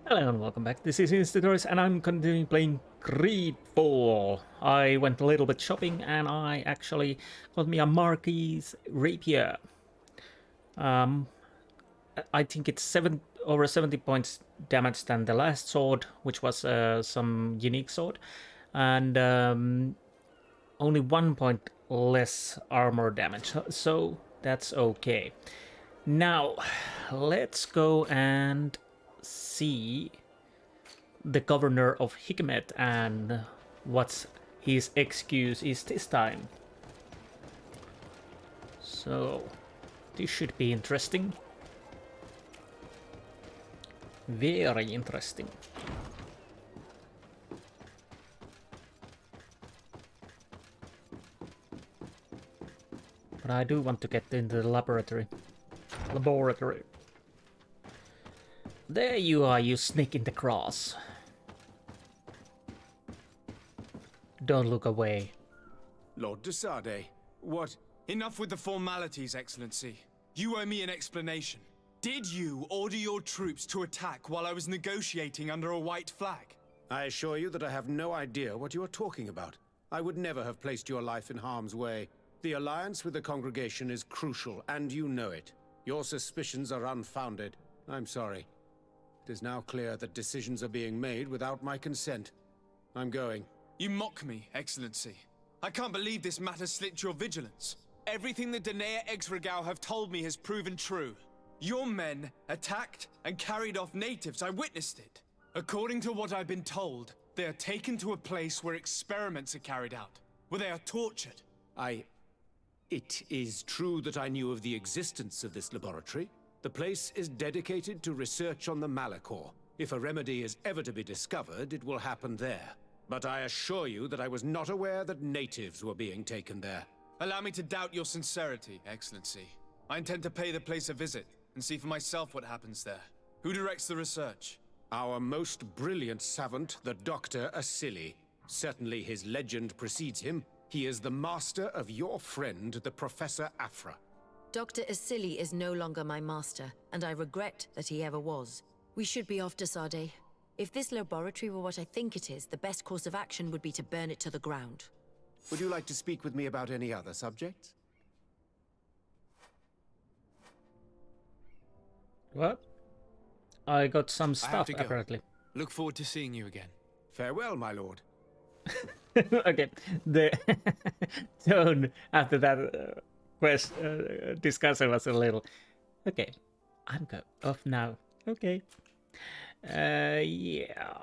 Hello and welcome back. This is Insti and I'm continuing playing GreedFall. I went a little bit shopping and I actually got me a Marquis rapier. Um, I think it's over 70 points damage than the last sword, which was some unique sword, and only 1 point less armor damage. So that's okay. Now, let's go and see the governor of Hikmet and what his excuse is this time. So, this should be interesting. Very interesting. But I do want to get into the laboratory. There you are, you snake in the grass. Don't look away. Lord de Sade, what? Enough with the formalities, Excellency. You owe me an explanation. Did you order your troops to attack while I was negotiating under a white flag? I assure you that I have no idea what you are talking about. I would never have placed your life in harm's way. The alliance with the congregation is crucial, and you know it. Your suspicions are unfounded. I'm sorry. It is now clear that decisions are being made without my consent. I'm going. You mock me, Excellency. I can't believe this matter slipped your vigilance. Everything the Danea Exregao have told me has proven true. Your men attacked and carried off natives. I witnessed it. According to what I've been told, they are taken to a place where experiments are carried out, where they are tortured. It is true that I knew of the existence of this laboratory. The place is dedicated to research on the Malachor. If a remedy is ever to be discovered, it will happen there. But I assure you that I was not aware that natives were being taken there. Allow me to doubt your sincerity, Excellency. I intend to pay the place a visit and see for myself what happens there. Who directs the research? Our most brilliant savant, the Dr. Asili. Certainly his legend precedes him. He is the master of your friend, the Professor Afra. Dr. Asili is no longer my master, and I regret that he ever was. We should be off to Sade. If this laboratory were what I think it is, the best course of action would be to burn it to the ground. Would you like to speak with me about any other subjects? What? I got some I have stuff, to go. apparently. Look forward to seeing you again. Farewell, my lord. Okay, the tone after that discussion was a little... Okay, I'm off now. Okay. Yeah.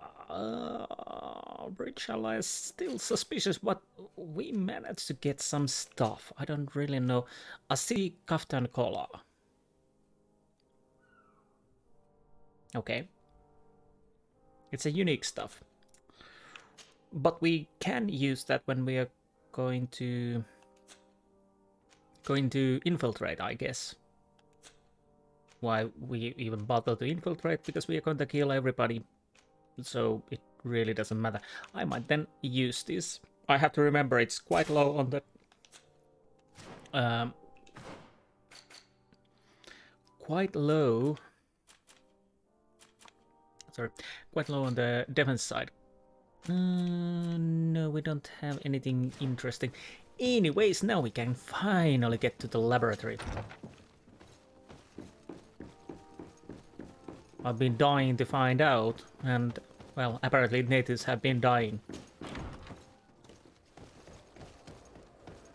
Bridge Ally is still suspicious, but we managed to get some stuff. I don't really know. A city kaftan collar. Okay. It's a unique stuff. But we can use that when we are going to infiltrate, I guess. Why we even bother to infiltrate? Because we are going to kill everybody, so it really doesn't matter. I might then use this. I have to remember it's quite low on the quite low on the defense side. No, we don't have anything interesting. Anyways, now we can finally get to the laboratory. I've been dying to find out, and, well, apparently natives have been dying.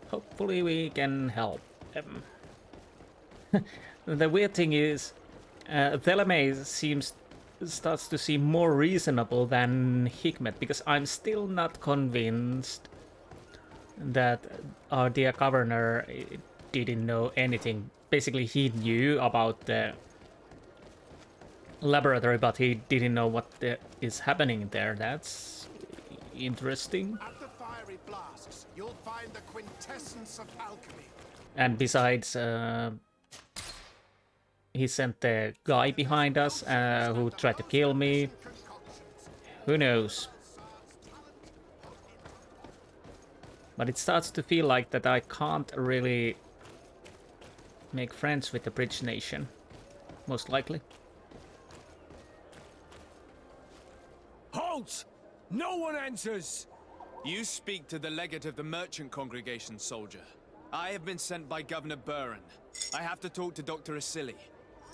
Hopefully we can help them. The weird thing is, Theleme starts to seem more reasonable than Hikmet, because I'm still not convinced that our dear governor didn't know anything. Basically, he knew about the laboratory, but he didn't know what is happening there. That's interesting. At the fiery flasks, you'll find the quintessence of alchemy. And besides, he sent the guy behind us who tried to kill me. Who knows? But it starts to feel like that I can't really make friends with the Bridge Nation. Most likely. Halt! No one enters! You speak to the legate of the merchant congregation, soldier. I have been sent by Governor Buren. I have to talk to Dr. Asili.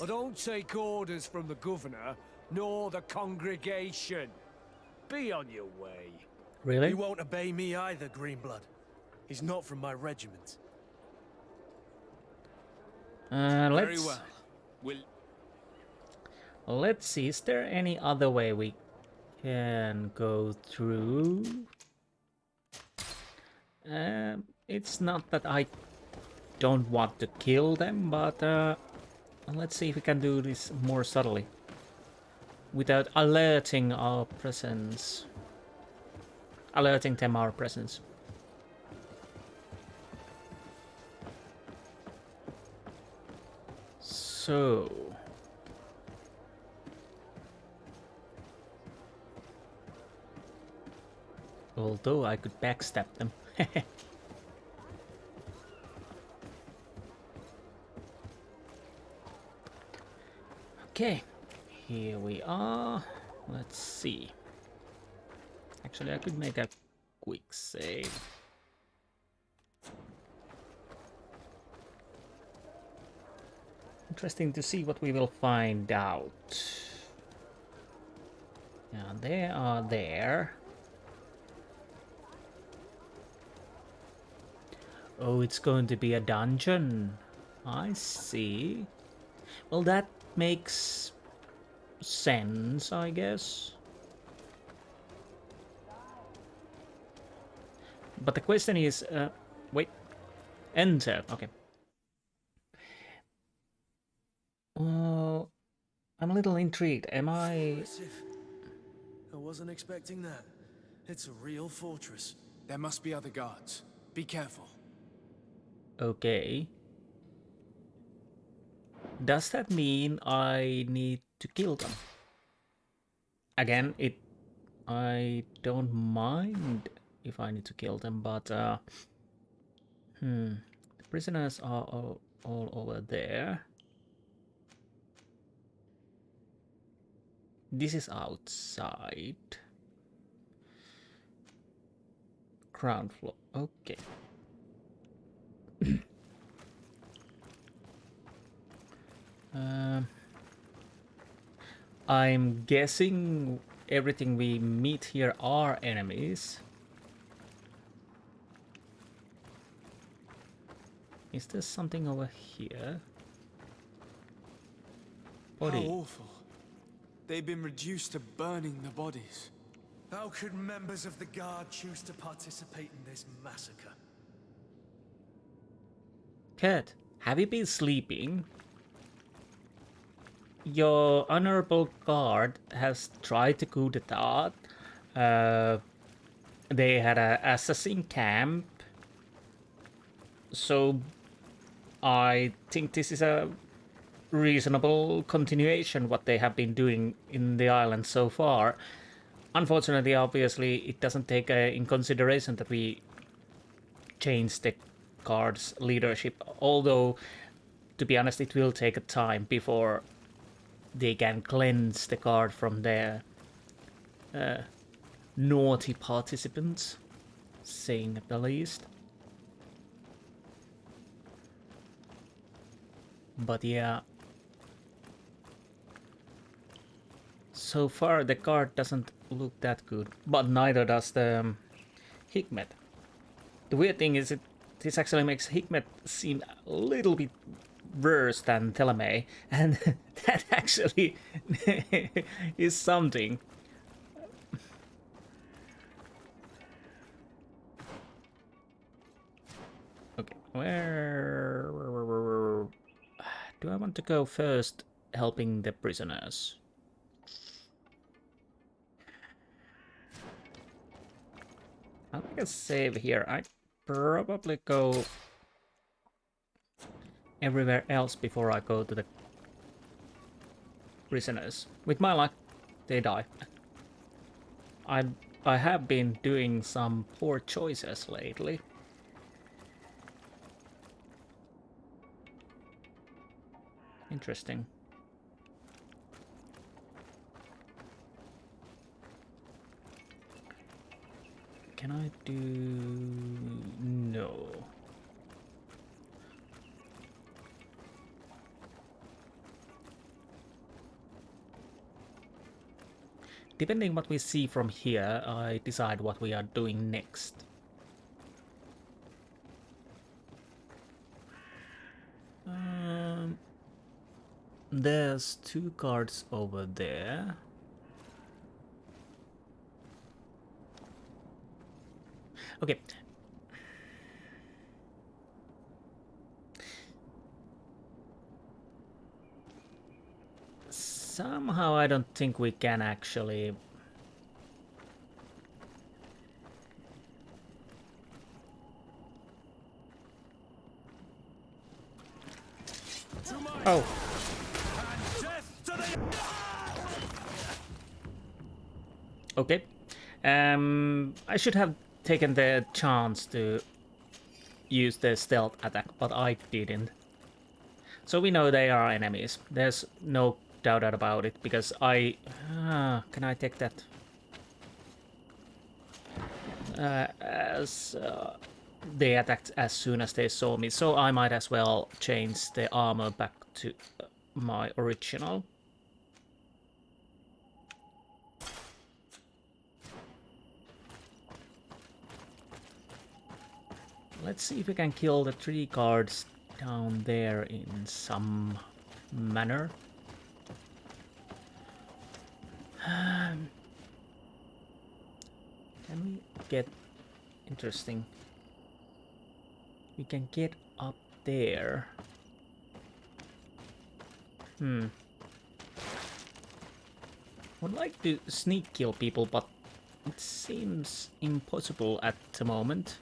I don't take orders from the governor, nor the congregation. Be on your way. Really? He won't obey me either, Greenblood. He's not from my regiment. Very well. Let's see. Is there any other way we can go through? It's not that I don't want to kill them, but let's see if we can do this more subtly without alerting our presence. Alerting them our presence. So, although I could backstab them. Okay, here we are. Let's see. Actually, I could make a quick save. Interesting to see what we will find out. Yeah, they are there. Oh, it's going to be a dungeon. I see. Well, that makes sense, I guess. But the question is, wait, enter. Okay. I'm a little intrigued. Am I? Impressive. I wasn't expecting that. It's a real fortress. There must be other guards. Be careful. Okay. Does that mean I need to kill them? Again, I don't mind if I need to kill them, but the prisoners are all over there. This is outside. Ground floor. Okay. I'm guessing everything we meet here are enemies. Is there something over here? Body. How awful. They've been reduced to burning the bodies. How could members of the Guard choose to participate in this massacre? Cat, have you been sleeping? Your honorable guard has tried to coup d'etat. They had an assassin camp. So I think this is a reasonable continuation what they have been doing in the island so far. Unfortunately, obviously, it doesn't take in consideration that we change the guard's leadership. Although, to be honest, it will take a time before they can cleanse the guard from their naughty participants, saying at the least. But yeah, so far the guard doesn't look that good, but neither does the Hikmet. The weird thing is this actually makes Hikmet seem a little bit worse than Telemay, and that actually is something. Okay, where do I want to go first? Helping the prisoners. I'll make a save here. I probably go everywhere else before I go to the prisoners. With my luck, they die. I have been doing some poor choices lately. Interesting. Can I do... no. Depending what we see from here, I decide what we are doing next. There's 2 cards over there. Okay. Somehow I don't think we can actually... Oh. Okay. I should have taken the chance to use the stealth attack, but I didn't. So we know they are enemies. There's no doubt about it, because I... can I take that? They attacked as soon as they saw me, so I might as well change the armor back to my original. Let's see if we can kill the 3 guards down there in some manner. Can we get... interesting. We can get up there. Would like to sneak kill people, but it seems impossible at the moment.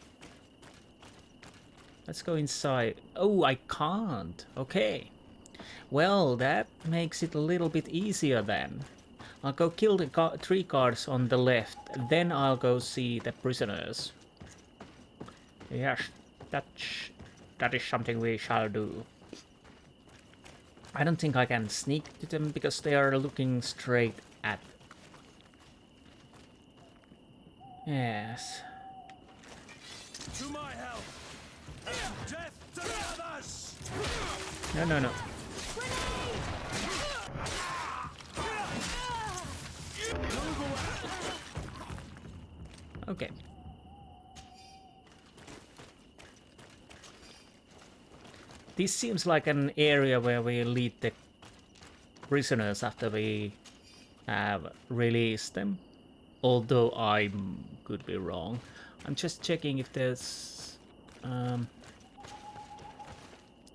Let's go inside. Oh, I can't. Okay. Well, that makes it a little bit easier then. I'll go kill the 3 guards on the left, then I'll go see the prisoners. Yes, that is something we shall do. I don't think I can sneak to them because they are looking straight at... Yes. To my help! Death to the others! No, no, no. Okay. This seems like an area where we lead the prisoners after we have released them. Although I could be wrong. I'm just checking if there's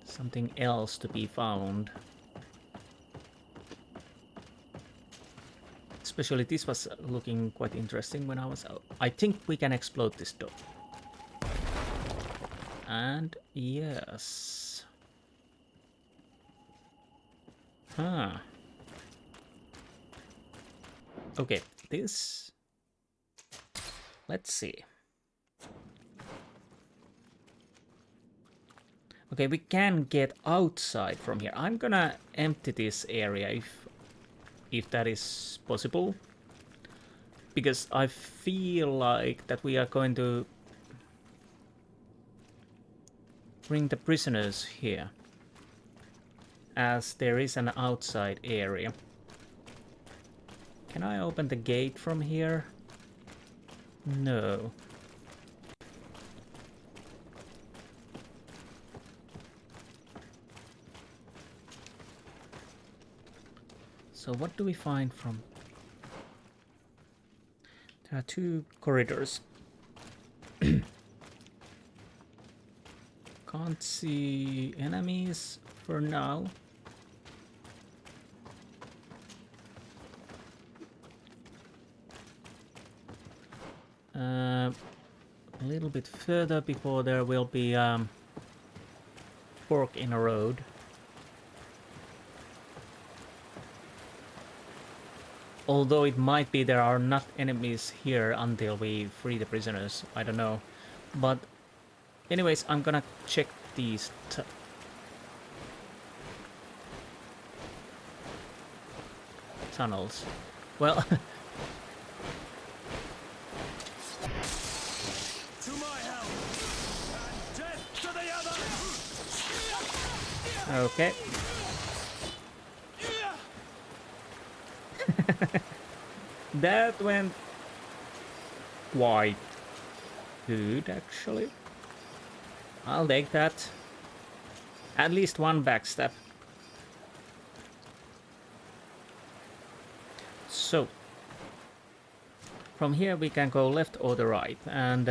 something else to be found. Especially this was looking quite interesting when I was out. I think we can explode this door. And yes. Huh. Okay, this... Let's see. Okay, we can get outside from here. I'm gonna empty this area if that is possible. Because I feel like that we are going to bring the prisoners here. As there is an outside area. Can I open the gate from here? No. So what do we find from... There are 2 corridors. Can't see enemies for now. A little bit further before there will be fork in a road. Although it might be there are not enemies here until we free the prisoners. I don't know. But anyways, I'm gonna check these tunnels. Well... Okay. That went quite good, actually. I'll take that. At least one backstab. So, from here we can go left or the right, and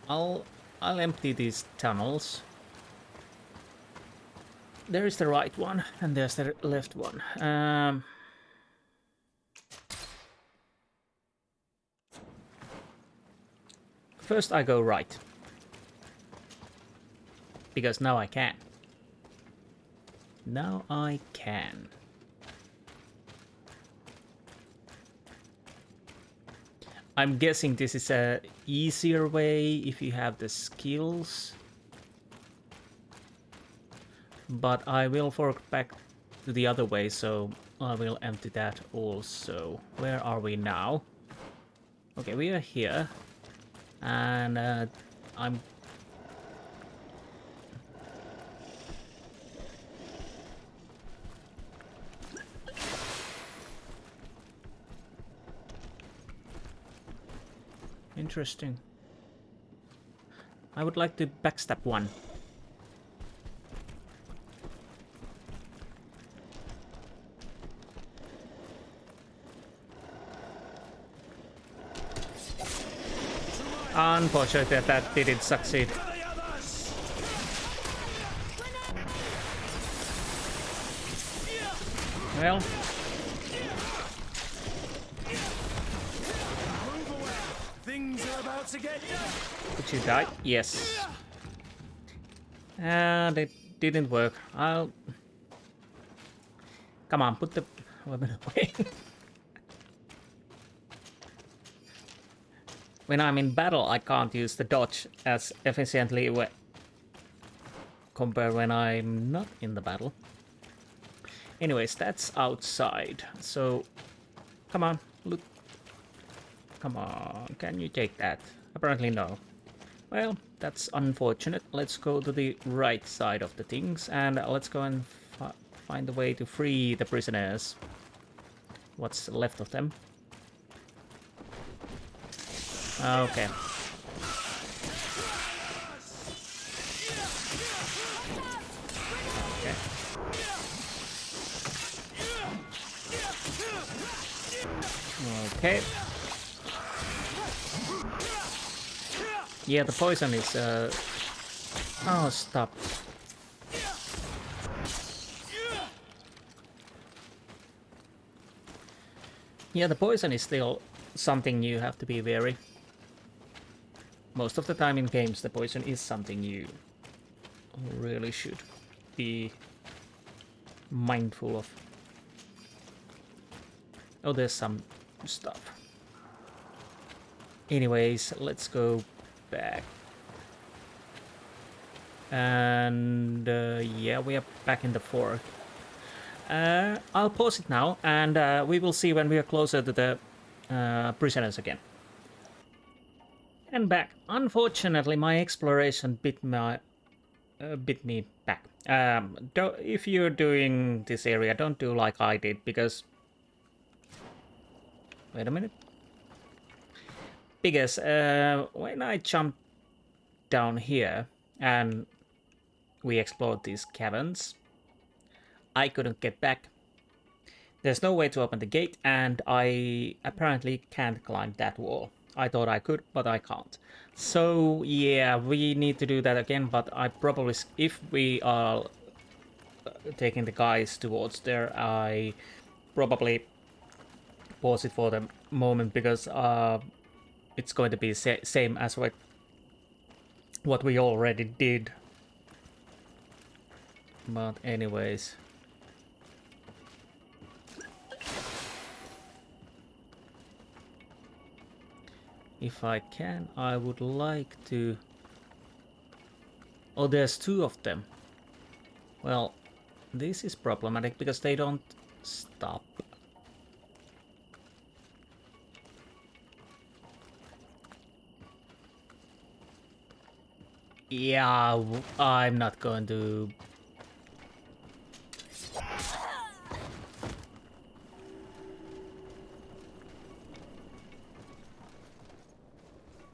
I'll empty these tunnels. There is the right one, and there's the left one. First I go right. Because now I can. Now I can. I'm guessing this is a easier way if you have the skills. But I will fork back to the other way, so I will empty that also. Where are we now? Okay, we are here. And I'm... Interesting. I would like to backstab one. Unfortunately, that didn't succeed. Well. Things are about to get Did you die? Yes. And it didn't work. I'll... Come on, put the weapon away. When I'm in battle, I can't use the dodge as efficiently compared when I'm not in the battle. Anyways, that's outside. So, come on, look. Come on, can you take that? Apparently no. Well, that's unfortunate. Let's go to the right side of the things and let's go and find a way to free the prisoners. What's left of them? Okay. Okay. Yeah, the poison is oh, stop. Yeah, the poison is still something you have to be wary. Most of the time in games, the poison is something you really should be mindful of. Oh, there's some stuff. Anyways, let's go back. And yeah, we are back in the fort. I'll pause it now, and we will see when we are closer to the prisoners again. And back. Unfortunately, my exploration bit me back. If you're doing this area, don't do like I did, because... Wait a minute. Because when I jumped down here and we explored these caverns, I couldn't get back. There's no way to open the gate, and I apparently can't climb that wall. I thought I could, but I can't. So yeah, we need to do that again, but I probably, if we are taking the guys towards there, I probably pause it for the moment, because it's going to be same as what we already did. But anyways. If I can, I would like to... Oh, there's two of them. Well, this is problematic because they don't stop. Yeah, I'm not going to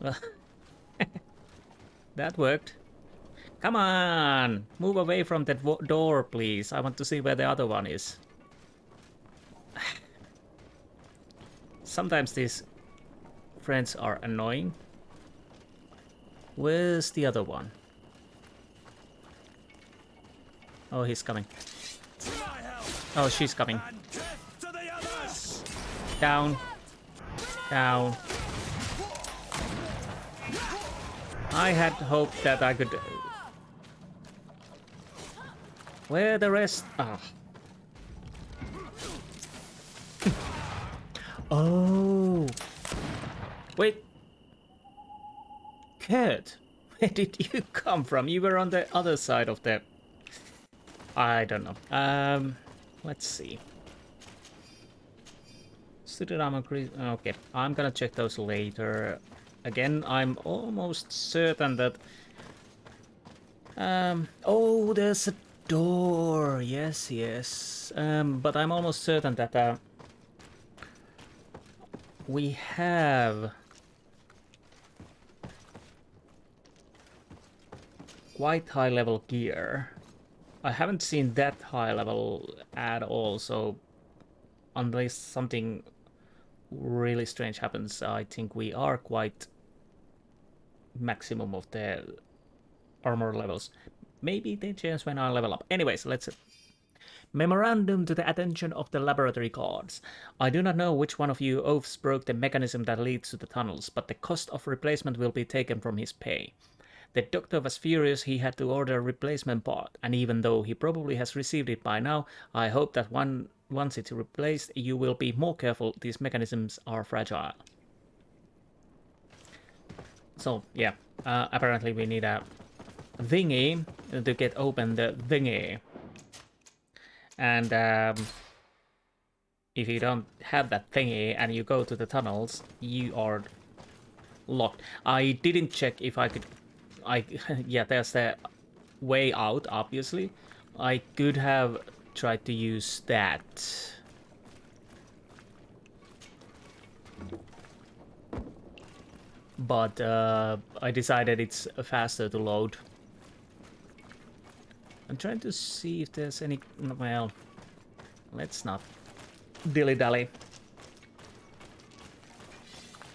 Well, that worked. Come on! Move away from that door, please. I want to see where the other one is. Sometimes these friends are annoying. Where's the other one? Oh, he's coming. Oh, she's coming. Down. Down. I had hoped that I could... Where the rest... Ah. Oh. Wait. Kurt, where did you come from? You were on the other side of the... I don't know. Let's see. Studded armor... Okay, I'm gonna check those later. Again, I'm almost certain that... Oh, there's a door. Yes, yes. But I'm almost certain that we have quite high level gear. I haven't seen that high level at all, so unless something really strange happens, I think we are quite maximum of the armor levels. Maybe they change when I level up. Anyways, let's... Memorandum to the attention of the laboratory guards. I do not know which one of you oafs broke the mechanism that leads to the tunnels, but the cost of replacement will be taken from his pay. The doctor was furious he had to order a replacement part, and even though he probably has received it by now, I hope that once it's replaced, you will be more careful. These mechanisms are fragile. So, yeah, apparently we need a thingy to get open the thingy. And if you don't have that thingy and you go to the tunnels, you are locked. I didn't check if I could... yeah, there's the way out, obviously. I could have tried to use that. But I decided it's faster to load. I'm trying to see if there's any... Well, let's not dilly-dally.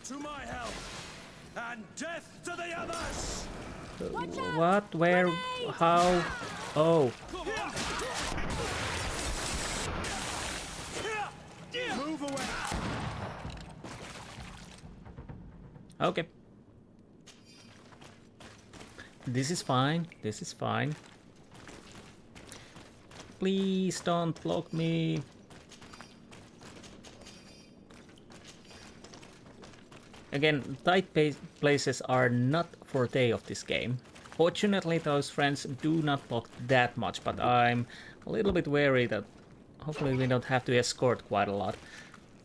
To my help, and death to the others! What? Where? How? Oh. Move away! Okay. This is fine. This is fine. Please don't block me. Again, tight places are not forte of this game. Fortunately, those friends do not block that much, but I'm a little bit wary that hopefully we don't have to escort quite a lot.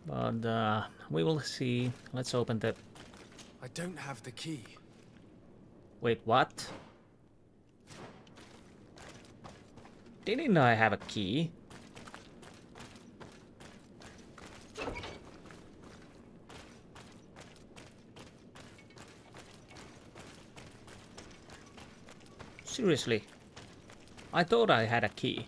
But we will see. Let's open the... I don't have the key. Wait, what? Didn't I have a key? Seriously? I thought I had a key.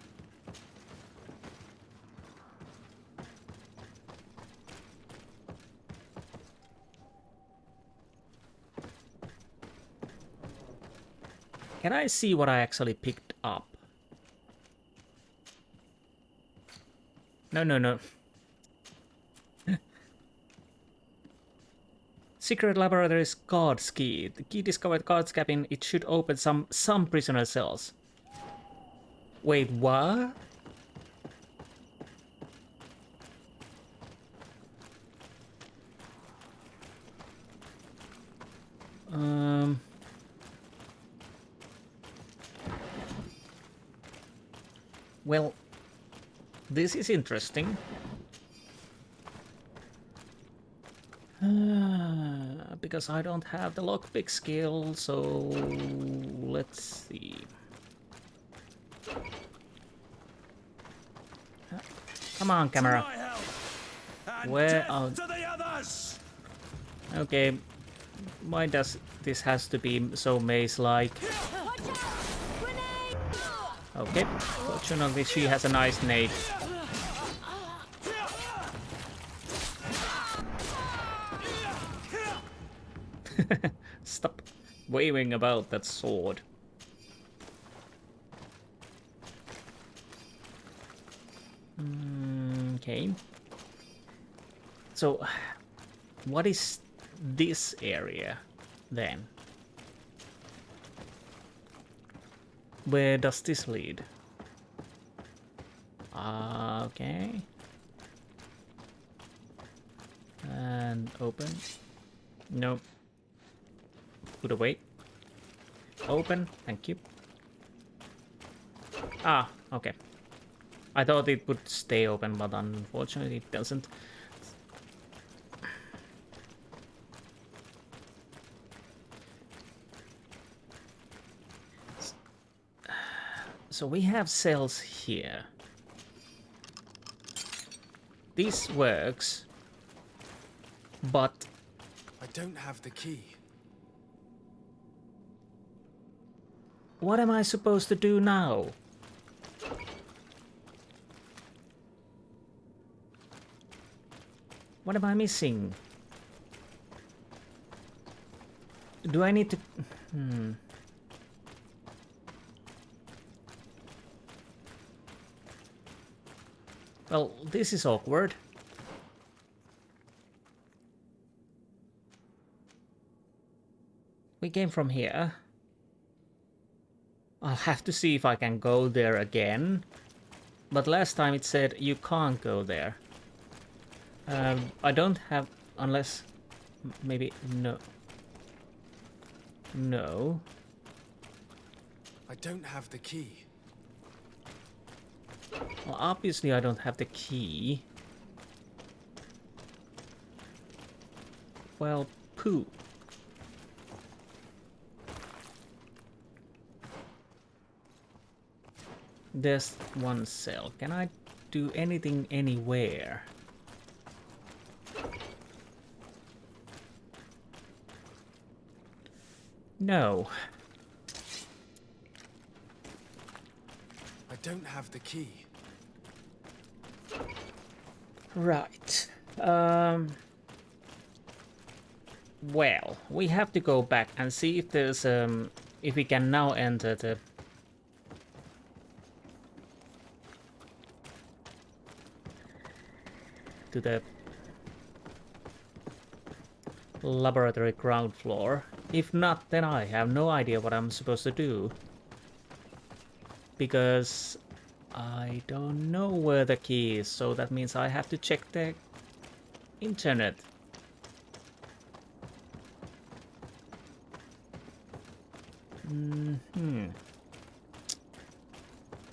Can I see what I actually picked up? No. Secret Laboratory's guard's key. The key discovered guard's cabin. It should open some prisoner cells. Wait, what? Well, this is interesting. Because I don't have the lockpick skill, so let's see. Come on, camera. Where are... Okay, Why does this has to be so maze-like? Okay, fortunately she has a nice nade. Stop waving about that sword. Okay. So, what is this area then? Where does this lead? Okay. And open. Nope. Put away. Open. Thank you. Ah, okay. I thought it would stay open, but unfortunately it doesn't. So we have cells here. This works, but I don't have the key. what am I supposed to do now? What am I missing? Do I need to... Well, this is awkward. We came from here. I'll have to see if I can go there again. But last time it said you can't go there. I don't have... unless... maybe... no. No. I don't have the key. Well, obviously I don't have the key. Well, poo. There's one cell. Can I do anything anywhere? No. I don't have the key. Right. Well, we have to go back and see if there's if we can now enter the to the laboratory ground floor. If not, then I have no idea what I'm supposed to do. Because I don't know where the key is, so that means I have to check the internet.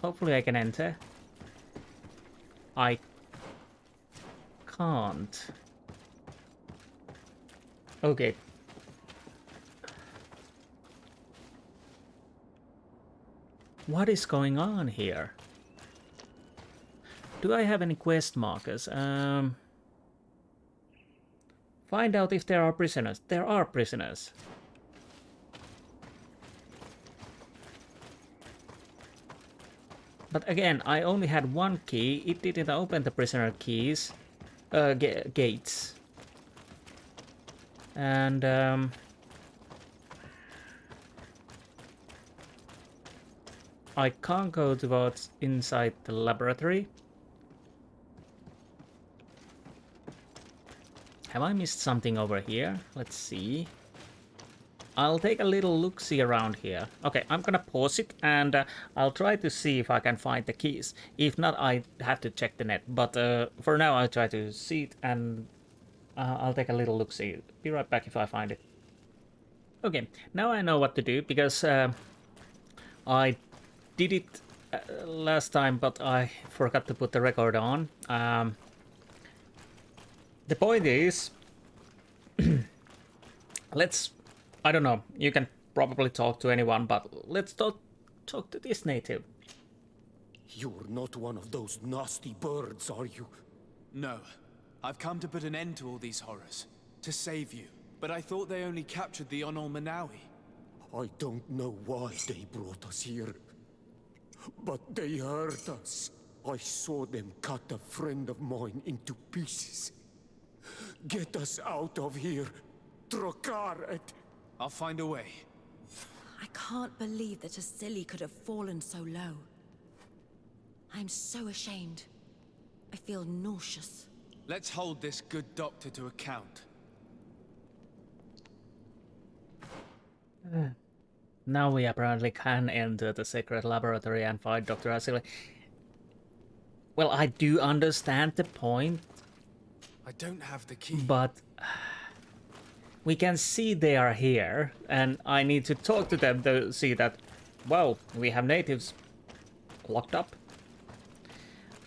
Hopefully I can enter. I can't. Okay. What is going on here? Do I have any quest markers? Find out if there are prisoners. There are prisoners. But again, I only had one key. It didn't open the prisoner keys. Gates. And I can't go towards inside the laboratory. Have I missed something over here? Let's see. I'll take a little look-see around here. Okay, I'm gonna pause it and I'll try to see if I can find the keys. If not, I have to check the net. But for now, I'll try to see it and I'll take a little look-see. Be right back if I find it. Okay, now I know what to do because I did it last time, but I forgot to put the record on. The point is, I don't know, you can probably talk to anyone, but let's talk to this native. You're not one of those nasty birds, are you? No. I've come to put an end to all these horrors. To save you. but I thought they only captured the Onol-Manawi. I don't know why they brought us here, but they hurt us. I saw them cut a friend of mine into pieces. Get us out of here, Trokaret. I'll find a way. I can't believe that a silly could have fallen so low. I'm so ashamed. I feel nauseous. Let's hold this good doctor to account. Now we apparently can enter the secret laboratory and find Dr. Asili. Well, I do understand the point, I don't have the key. but we can see they are here, and I need to talk to them to see that, wow, we have natives locked up.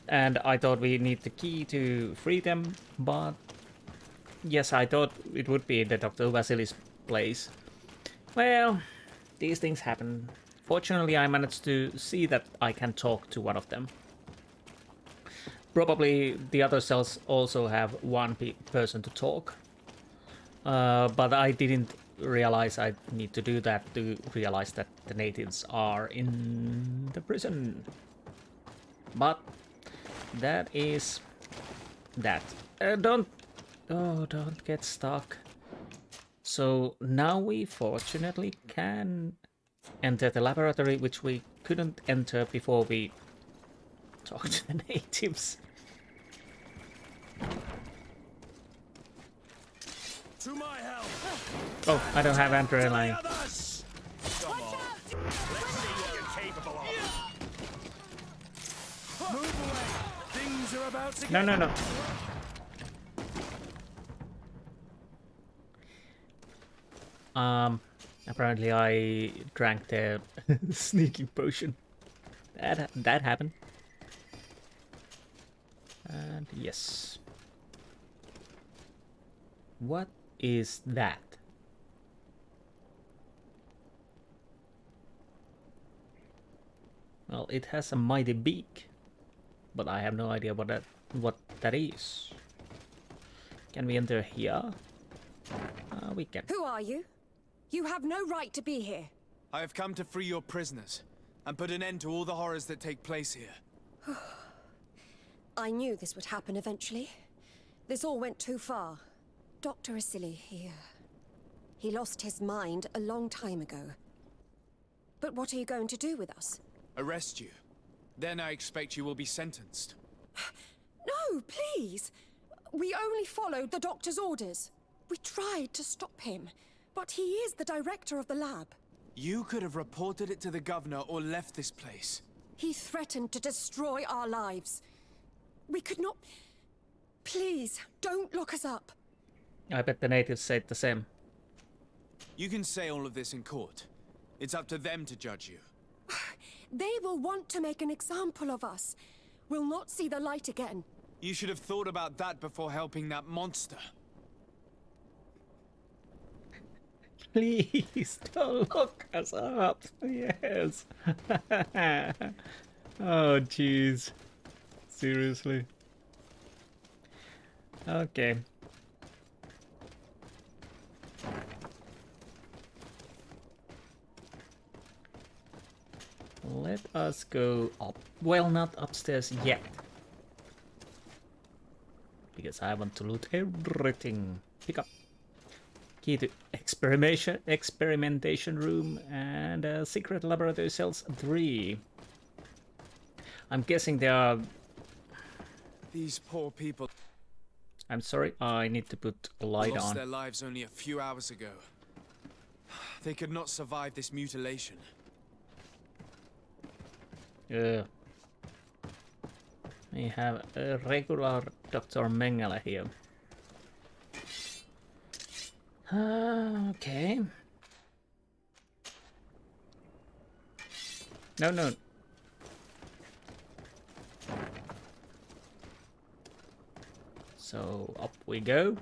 And I thought we need the key to free them, but yes, I thought it would be the Dr. Vasili's place. Well, these things happen. Fortunately, I managed to see that I can talk to one of them. Probably the other cells also have one person to talk. But I didn't realize I need to do that to realize that the natives are in the prison. But that is that. Don't get stuck. So now we fortunately can enter the laboratory, which we couldn't enter before we talked to the natives. To my help! Oh, I don't have adrenaline. Come on. Let's see what you're capable of. Move away! Things are about to get... No. Apparently I drank the sneaking potion. That happened. And yes. What is that? Well, it has a mighty beak, but I have no idea what that is. Can we enter here? We can. Who are you? You have no right to be here. I have come to free your prisoners and put an end to all the horrors that take place here. I knew this would happen eventually. This all went too far. Dr. Asili, he lost his mind a long time ago. But what are you going to do with us? Arrest you. Then I expect you will be sentenced. No, please! We only followed the doctor's orders. We tried to stop him, but he is the director of the lab. You could have reported it to the governor or left this place. He threatened to destroy our lives. We could not... Please, don't look us up. I bet the natives said the same. You can say all of this in court. It's up to them to judge you. They will want to make an example of us. We'll not see the light again. You should have thought about that before helping that monster. Please don't look us up. Yes. Oh, jeez. Seriously. Okay. Let us go up. Well, not upstairs yet. Because I want to loot everything. Pick up. Key to experimentation room and secret laboratory cells 3. I'm guessing they are... These poor people I'm sorry, I need to put a light lost on. their lives only a few hours ago. They could not survive this mutilation. We have a regular Dr. Mengele here. Okay. No. So up we go.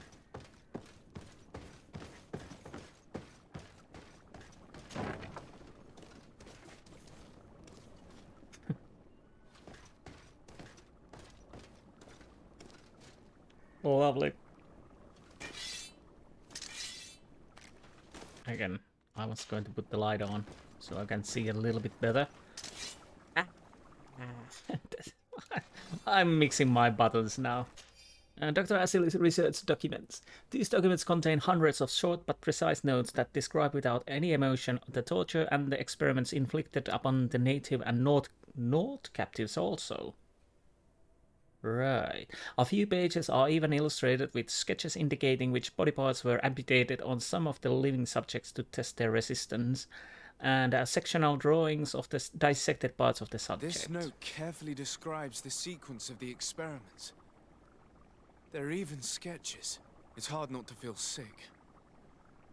Lovely. Again, I was going to put the light on so I can see a little bit better. I'm mixing my buttons now. Dr. Asili's research documents. These documents contain hundreds of short but precise notes that describe without any emotion the torture and the experiments inflicted upon the native and Nord captives also. Right. A few pages are even illustrated with sketches indicating which body parts were amputated on some of the living subjects to test their resistance, and sectional drawings of the dissected parts of the subject. This note carefully describes the sequence of the experiments. There are even sketches. It's hard not to feel sick.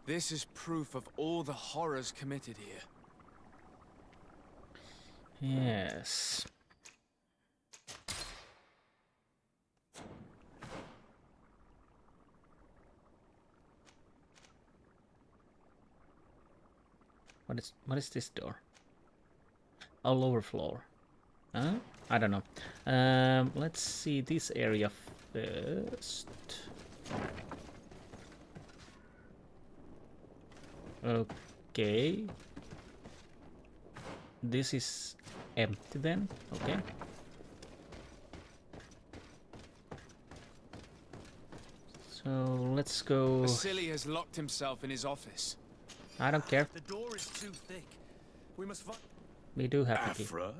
This is proof of all the horrors committed here. Yes. What is this door? A lower floor. Huh? I don't know. Let's see this area first. Okay. This is empty then. Okay. So let's go. Vasily has locked himself in his office. I don't care. The door is too thick. We must find... We do have to keep. Afra?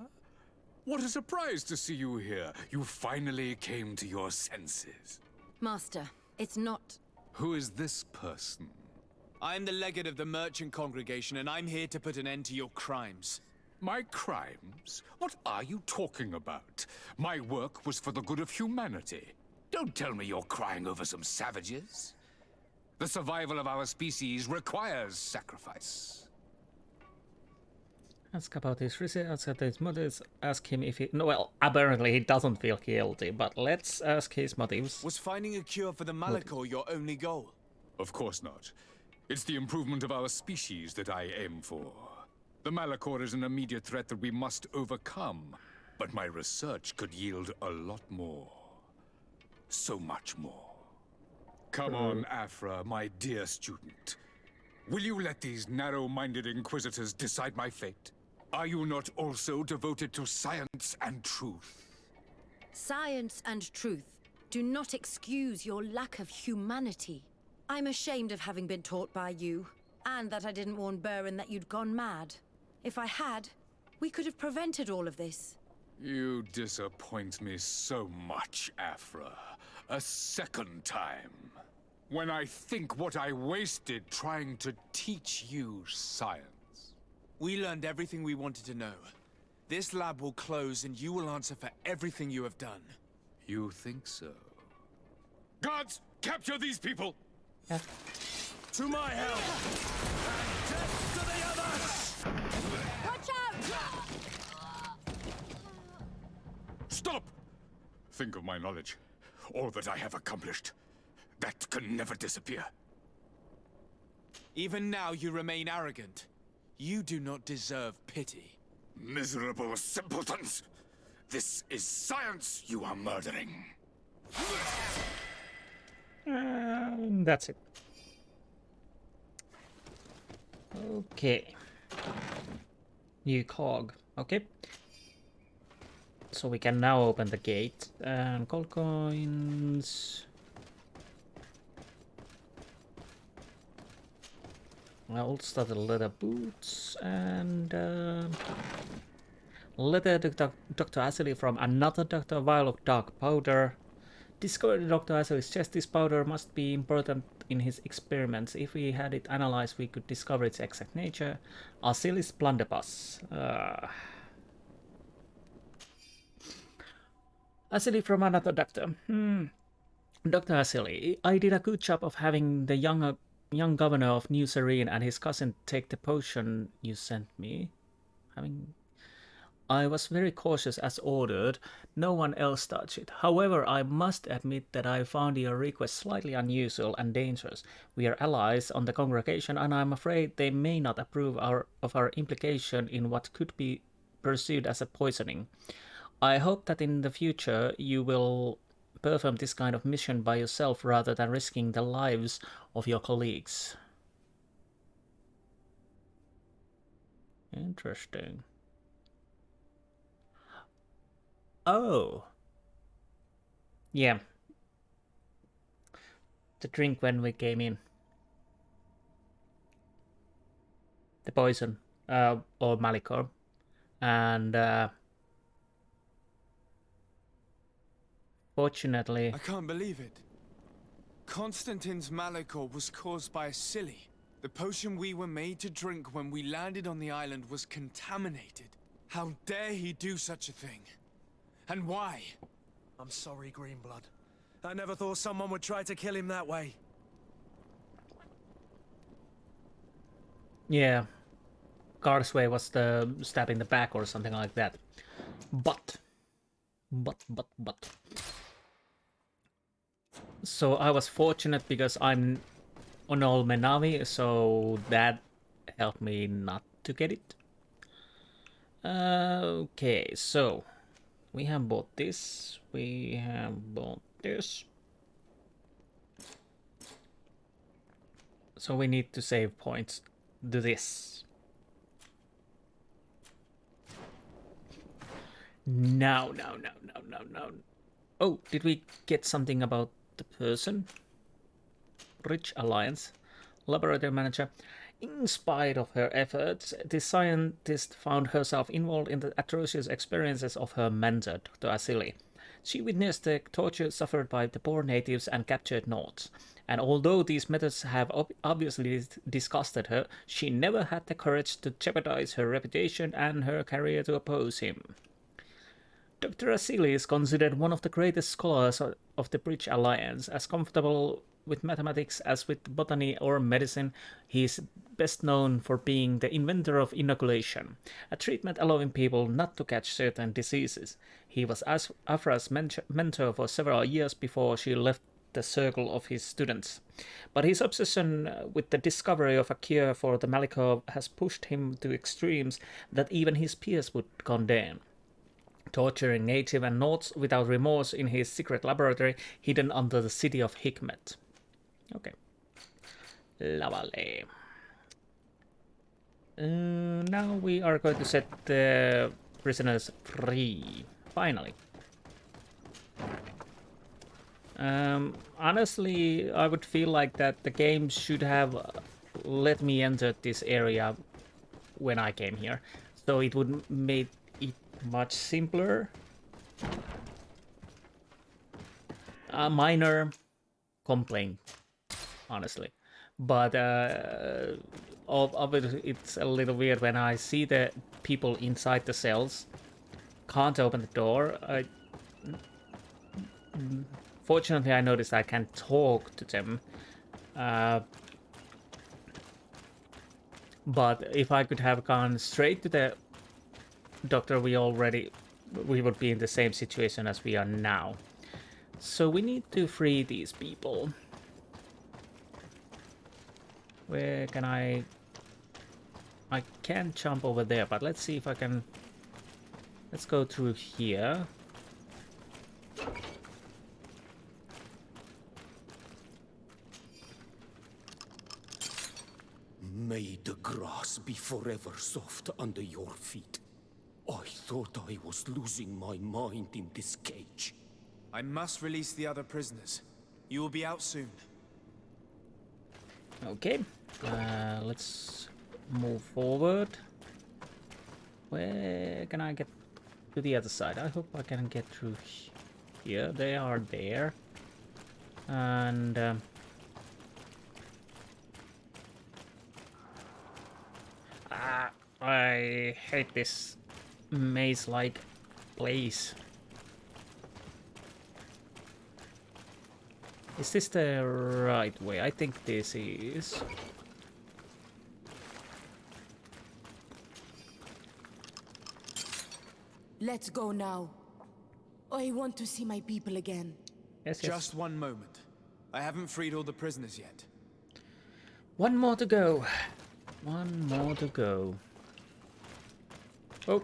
What a surprise to see you here. You finally came to your senses. Master, it's not... Who is this person? I'm the legate of the merchant congregation, and I'm here to put an end to your crimes. My crimes? What are you talking about? My work was for the good of humanity. Don't tell me you're crying over some savages. The survival of our species requires sacrifice. Ask about his research, ask about his motives, ask him if he... No, well, apparently he doesn't feel guilty, but let's ask his motives. Was finding a cure for the Malachor your only goal? Of course not. It's the improvement of our species that I aim for. The Malachor is an immediate threat that we must overcome, but my research could yield a lot more. So much more. Come on, Afra, my dear student. Will you let these narrow-minded inquisitors decide my fate? Are you not also devoted to science and truth? Science and truth do not excuse your lack of humanity. I'm ashamed of having been taught by you, and that I didn't warn Burin that you'd gone mad. If I had, we could have prevented all of this. You disappoint me so much, Afra. A second time. When I think what I wasted trying to teach you science. We learned everything we wanted to know. This lab will close and you will answer for everything you have done. You think so? Guards, capture these people! Yeah. To my help! And death to the others! Watch out! Stop! Think of my knowledge. All that I have accomplished. That can never disappear. Even now you remain arrogant. You do not deserve pity. Miserable simpletons! This is science you are murdering. That's it. Okay. New cog. Okay. So we can now open the gate. And gold coins. I'll start the leather boots and leather Dr. Asili from another doctor, vial of dark powder. Discovered Dr. Asili's chest. This powder must be important in his experiments. If we had it analyzed, we could discover its exact nature. Asili's blunderbuss. Asili from another doctor. Dr. Asili, I did a good job of having the young governor of New Serene and his cousin take the potion you sent me. I was very cautious as ordered. No one else touched it. However, I must admit that I found your request slightly unusual and dangerous. We are allies on the congregation, and I'm afraid they may not approve of our implication in what could be perceived as a poisoning. I hope that in the future you will perform this kind of mission by yourself rather than risking the lives of your colleagues. Interesting. Oh. Yeah. The drink when we came in. The poison. Or Malicor. And fortunately... I can't believe it. Constantine's Malachor was caused by a silly. The potion we were made to drink when we landed on the island was contaminated. How dare he do such a thing? And why? I'm sorry, Greenblood. I never thought someone would try to kill him that way. Yeah. Carsway was the stab in the back or something like that. But. So I was fortunate because I'm on all Menavi, so that helped me not to get it. Okay, so we have bought this. We have bought this. So we need to save points. Do this. No. Oh, did we get something about the person? Rich Alliance. Laboratory manager. In spite of her efforts, the scientist found herself involved in the atrocious experiences of her mentor, Dr. Asili. She witnessed the torture suffered by the poor natives and captured Nords. And although these methods have obviously disgusted her, she never had the courage to jeopardize her reputation and her career to oppose him. Dr. Asili is considered one of the greatest scholars of the Bridge Alliance. As comfortable with mathematics as with botany or medicine, he is best known for being the inventor of inoculation, a treatment allowing people not to catch certain diseases. He was Afra's mentor for several years before she left the circle of his students. But his obsession with the discovery of a cure for the Malicor has pushed him to extremes that even his peers would condemn. Torturing native and Nords without remorse in his secret laboratory hidden under the city of Hikmet. Okay. Lovely. Now we are going to set the prisoners free. Finally. Honestly, I would feel like that the game should have let me enter this area when I came here. So it would make it much simpler. A minor complaint, honestly. But it's a little weird when I see the people inside the cells can't open the door. Fortunately, I noticed I can talk to them. But if I could have gone straight to the doctor, we would be in the same situation as we are now. So we need to free these people. Where can I can't jump over there, but let's see if I can. Let's go through here. May the grass be forever soft under your feet. I thought I was losing my mind in this cage. I must release the other prisoners. You will be out soon. Okay, let's move forward. Where can I get to the other side? I hope I can get through here. They are there. And I hate this maze-like place. Is this the right way? I think this is. Let's go now. I want to see my people again. Yes, Just one moment. I haven't freed all the prisoners yet. One more to go. One more to go. Oh.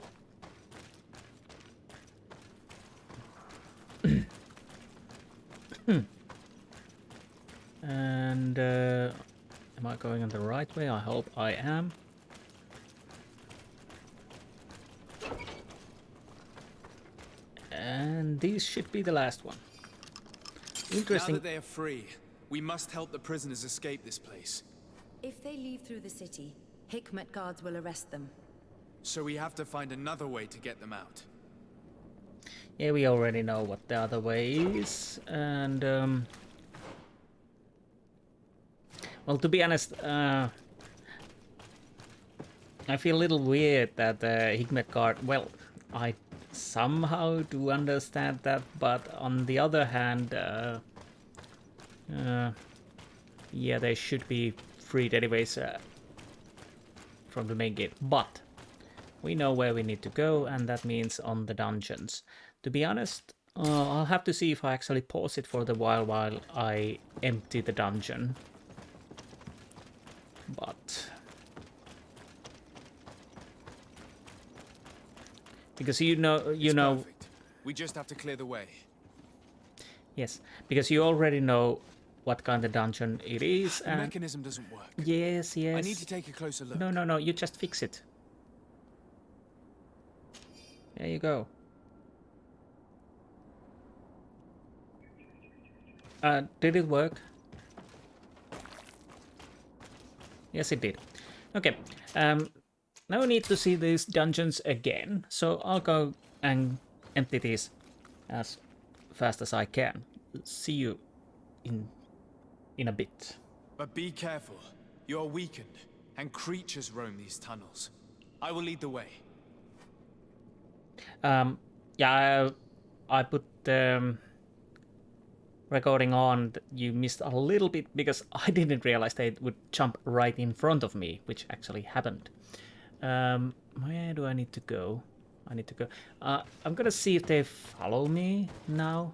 And am I going in the right way? I hope I am. And this should be the last one. Now Interesting. that they are free, we must help the prisoners escape this place. If they leave through the city, Hikmet guards will arrest them. So we have to find another way to get them out. Yeah, we already know what the other way is, and well, to be honest, I feel a little weird that Hikmet guard. Well, I somehow do understand that, but on the other hand, yeah, they should be freed anyways from the main gate. But we know where we need to go, and that means on the dungeons. To be honest, I'll have to see if I actually pause it for the while I empty the dungeon. But because you know, Perfect. We just have to clear the way. yes, because you already know what kind of dungeon it is. The And mechanism doesn't work. yes, yes. I need to take a closer look. No, you just fix it. There you go. Did it work? Yes, it did. Okay. Now we need to see these dungeons again. So I'll go and empty these as fast as I can. See you in a bit. But be careful. You are weakened, and creatures roam these tunnels. I will lead the way. Yeah, I put the recording on. You missed a little bit because I didn't realize they would jump right in front of me, which actually happened. Where do I need to go? I need to go. I'm gonna see if they follow me now.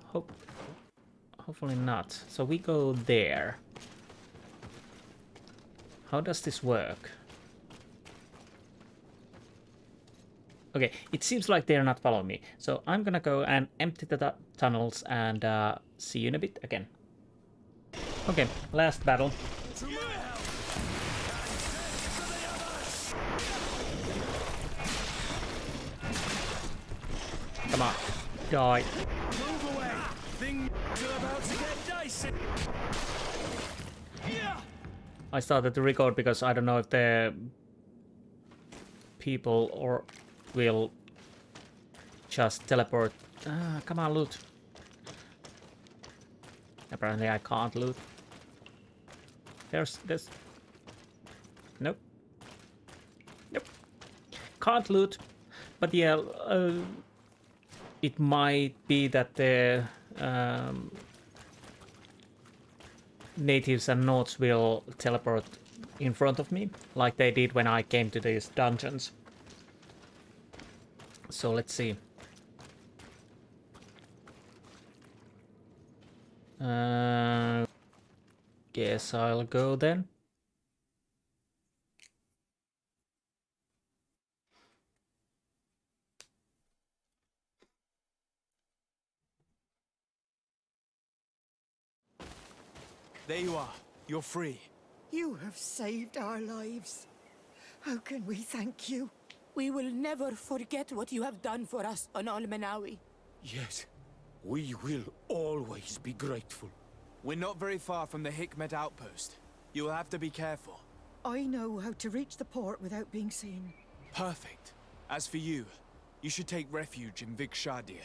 Hopefully not. So we go there. How does this work? Okay, it seems like they're not following me. So I'm gonna go and empty the tunnels and see you in a bit again. Okay, last battle. Come on, die. Move away! Things are about to get dicey! I started to record because I don't know if the people or will just teleport. Come on, loot. Apparently I can't loot. There's this. Nope. Nope. Can't loot. But yeah, it might be that the natives and Nords will teleport in front of me, like they did when I came to these dungeons. So let's see. Guess I'll go then. There you are. You're free. You have saved our lives. How can we thank you? We will never forget what you have done for us on Al-Manawi. Yes, we will always be grateful. We're not very far from the Hikmet outpost. You will have to be careful. I know how to reach the port without being seen. Perfect. As for you, you should take refuge in Vikshadir.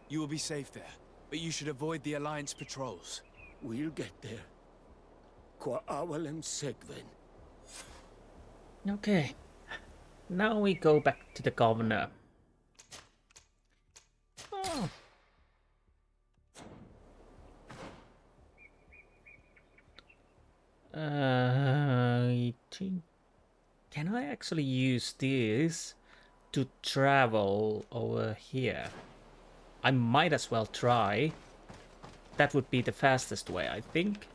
You will be safe there, but you should avoid the Alliance patrols. We'll get there. Qua awalem segven. Okay. Now we go back to the governor. Oh. Can I actually use this to travel over here? I might as well try. That would be the fastest way, I think.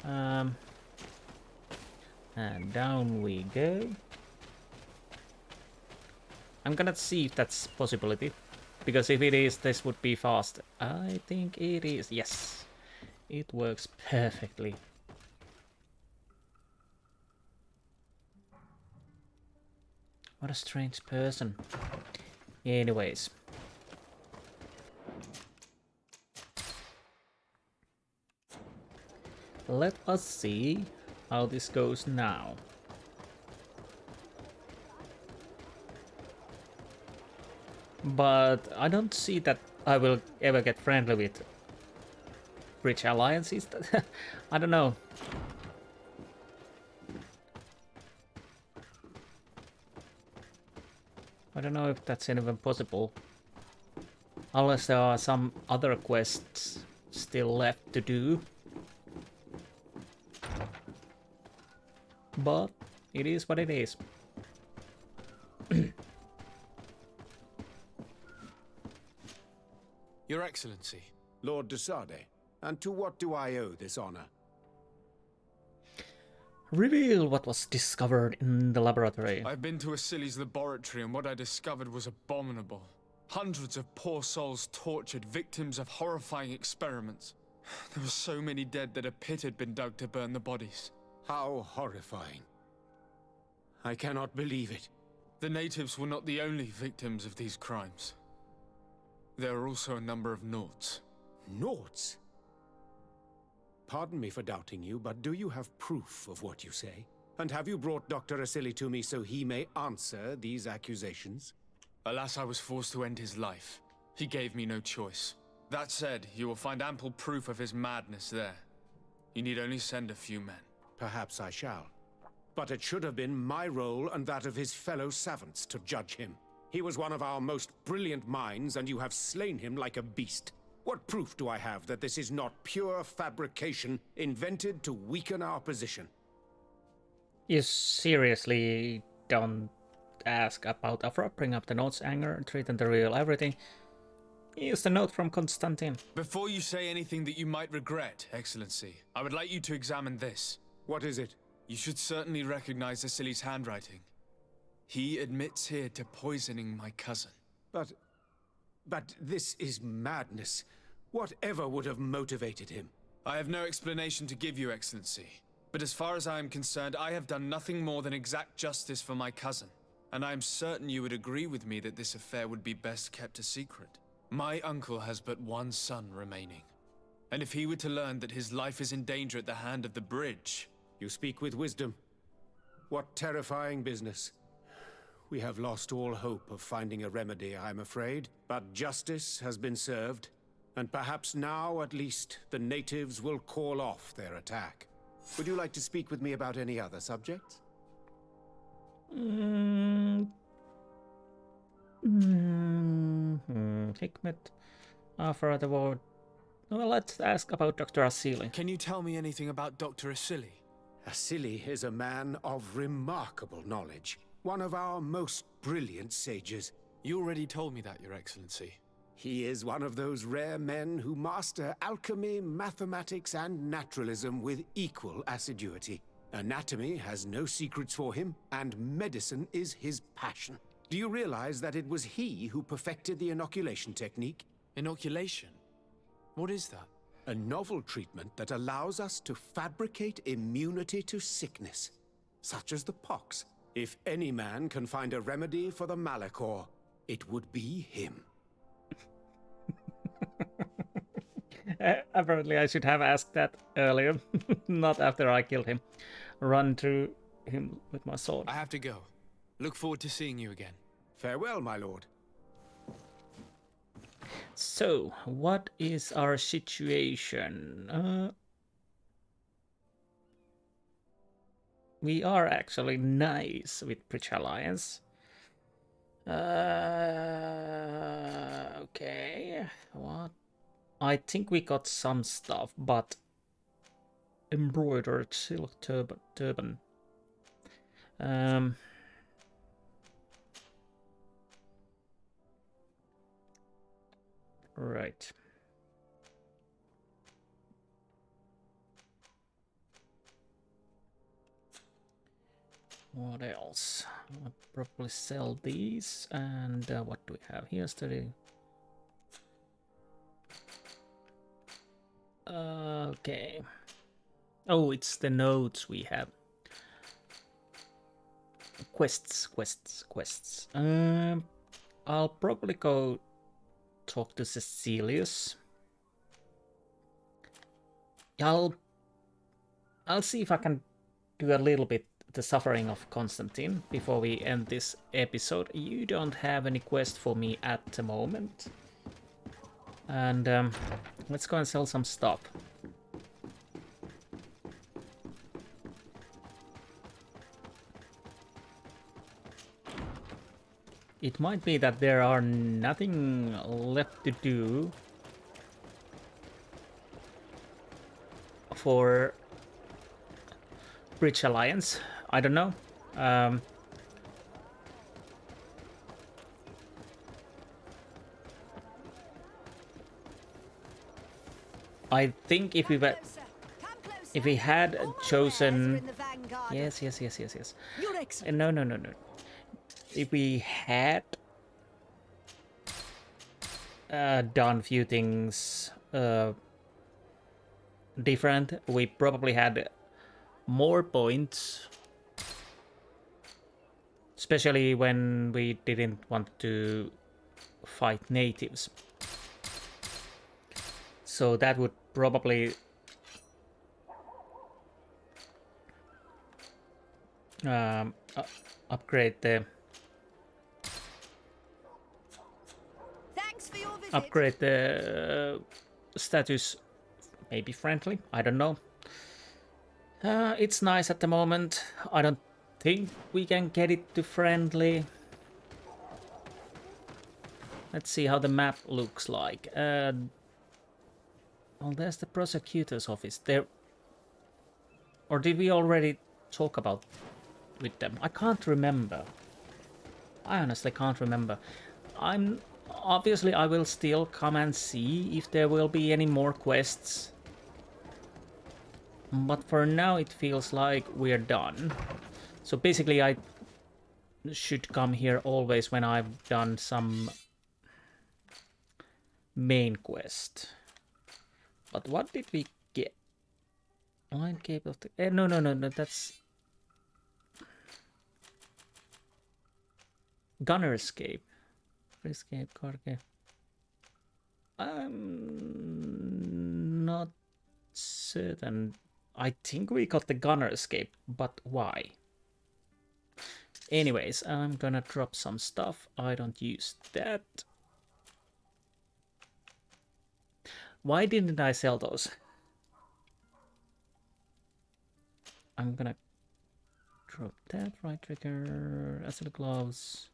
And down we go. I'm gonna see if that's a possibility. Because if it is, this would be fast. I think it is. Yes. It works perfectly. What a strange person. Anyways. let us see how this goes now. But I don't see that I will ever get friendly with Bridge alliances. I don't know. I don't know if that's even possible. Unless there are some other quests still left to do. But it is what it is. Your Excellency. Lord de Sade, and to what do I owe this honor? Reveal what was discovered in the laboratory. I've been to Asili's laboratory and what I discovered was abominable. Hundreds of poor souls tortured, victims of horrifying experiments. There were so many dead that a pit had been dug to burn the bodies. How horrifying. I cannot believe it. The natives were not the only victims of these crimes. There are also a number of Nauts. Nauts? Pardon me for doubting you, but do you have proof of what you say? And have you brought Dr. Asili to me so he may answer these accusations? Alas, I was forced to end his life. He gave me no choice. That said, you will find ample proof of his madness there. You need only send a few men. Perhaps I shall. But it should have been my role and that of his fellow savants to judge him. He was one of our most brilliant minds, and you have slain him like a beast. What proof do I have that this is not pure fabrication invented to weaken our position? You seriously don't ask about Afra, bring up the notes, anger, treat and the real everything. Use the note from Constantine. Before you say anything that you might regret, Excellency, I would like you to examine this. What is it? You should certainly recognize Asili's handwriting. He admits here to poisoning my cousin. But this is madness. Whatever would have motivated him? I have no explanation to give you, Excellency. But as far as I am concerned, I have done nothing more than exact justice for my cousin. And I am certain you would agree with me that this affair would be best kept a secret. My uncle has but one son remaining. And if he were to learn that his life is in danger at the hand of the bridge... You speak with wisdom. What terrifying business. We have lost all hope of finding a remedy, I'm afraid. But justice has been served, and perhaps now, at least, the natives will call off their attack. Would you like to speak with me about any other subjects? Hikmet. For the word. Well, let's ask about Dr. Asili. Can you tell me anything about Dr. Asili? Asili is a man of remarkable knowledge. One of our most brilliant sages. You already told me that, Your Excellency. He is one of those rare men who master alchemy, mathematics, and naturalism with equal assiduity. Anatomy has no secrets for him, and medicine is his passion. Do you realize that it was he who perfected the inoculation technique? Inoculation? What is that? A novel treatment that allows us to fabricate immunity to sickness, such as the pox. If any man can find a remedy for the Malachor, it would be him. Apparently I should have asked that earlier, not after I killed him. Run through him with my sword. I have to go. Look forward to seeing you again. Farewell, my lord. So, what is our situation? We are actually nice with Bridge Alliance. Okay, what? I think we got some stuff, but embroidered silk turban. Right. What else? I'll probably sell these. And what do we have here? Study. Okay. Oh, it's the notes we have. Quests. I'll probably go talk to Cecilius. I'll I'll see if I can do a little bit the suffering of Constantine before we end this episode. You don't have any quest for me at the moment. And let's go and sell some stuff. It might be that there are nothing left to do for Bridge Alliance. I don't know. I think if we had chosen, yes. No. If we had done few things different, we probably had more points, especially when we didn't want to fight natives. So that would probably upgrade the status, maybe friendly. I don't know. It's nice at the moment. I don't think we can get it to friendly. Let's see how the map looks like. Well, there's the prosecutor's office there. Or did we already talk about with them? I can't remember. I honestly can't remember. Obviously I will still come and see if there will be any more quests. But for now it feels like we're done. So basically I should come here always when I've done some main quest. But what did we get? Line cape of the... no, that's... Gunner's cape. Escape, Carge. I'm not certain. I think we got the Gunner's cape, but why? Anyways, I'm gonna drop some stuff. I don't use that. Why didn't I sell those? I'm gonna drop that. Right trigger, acid gloves,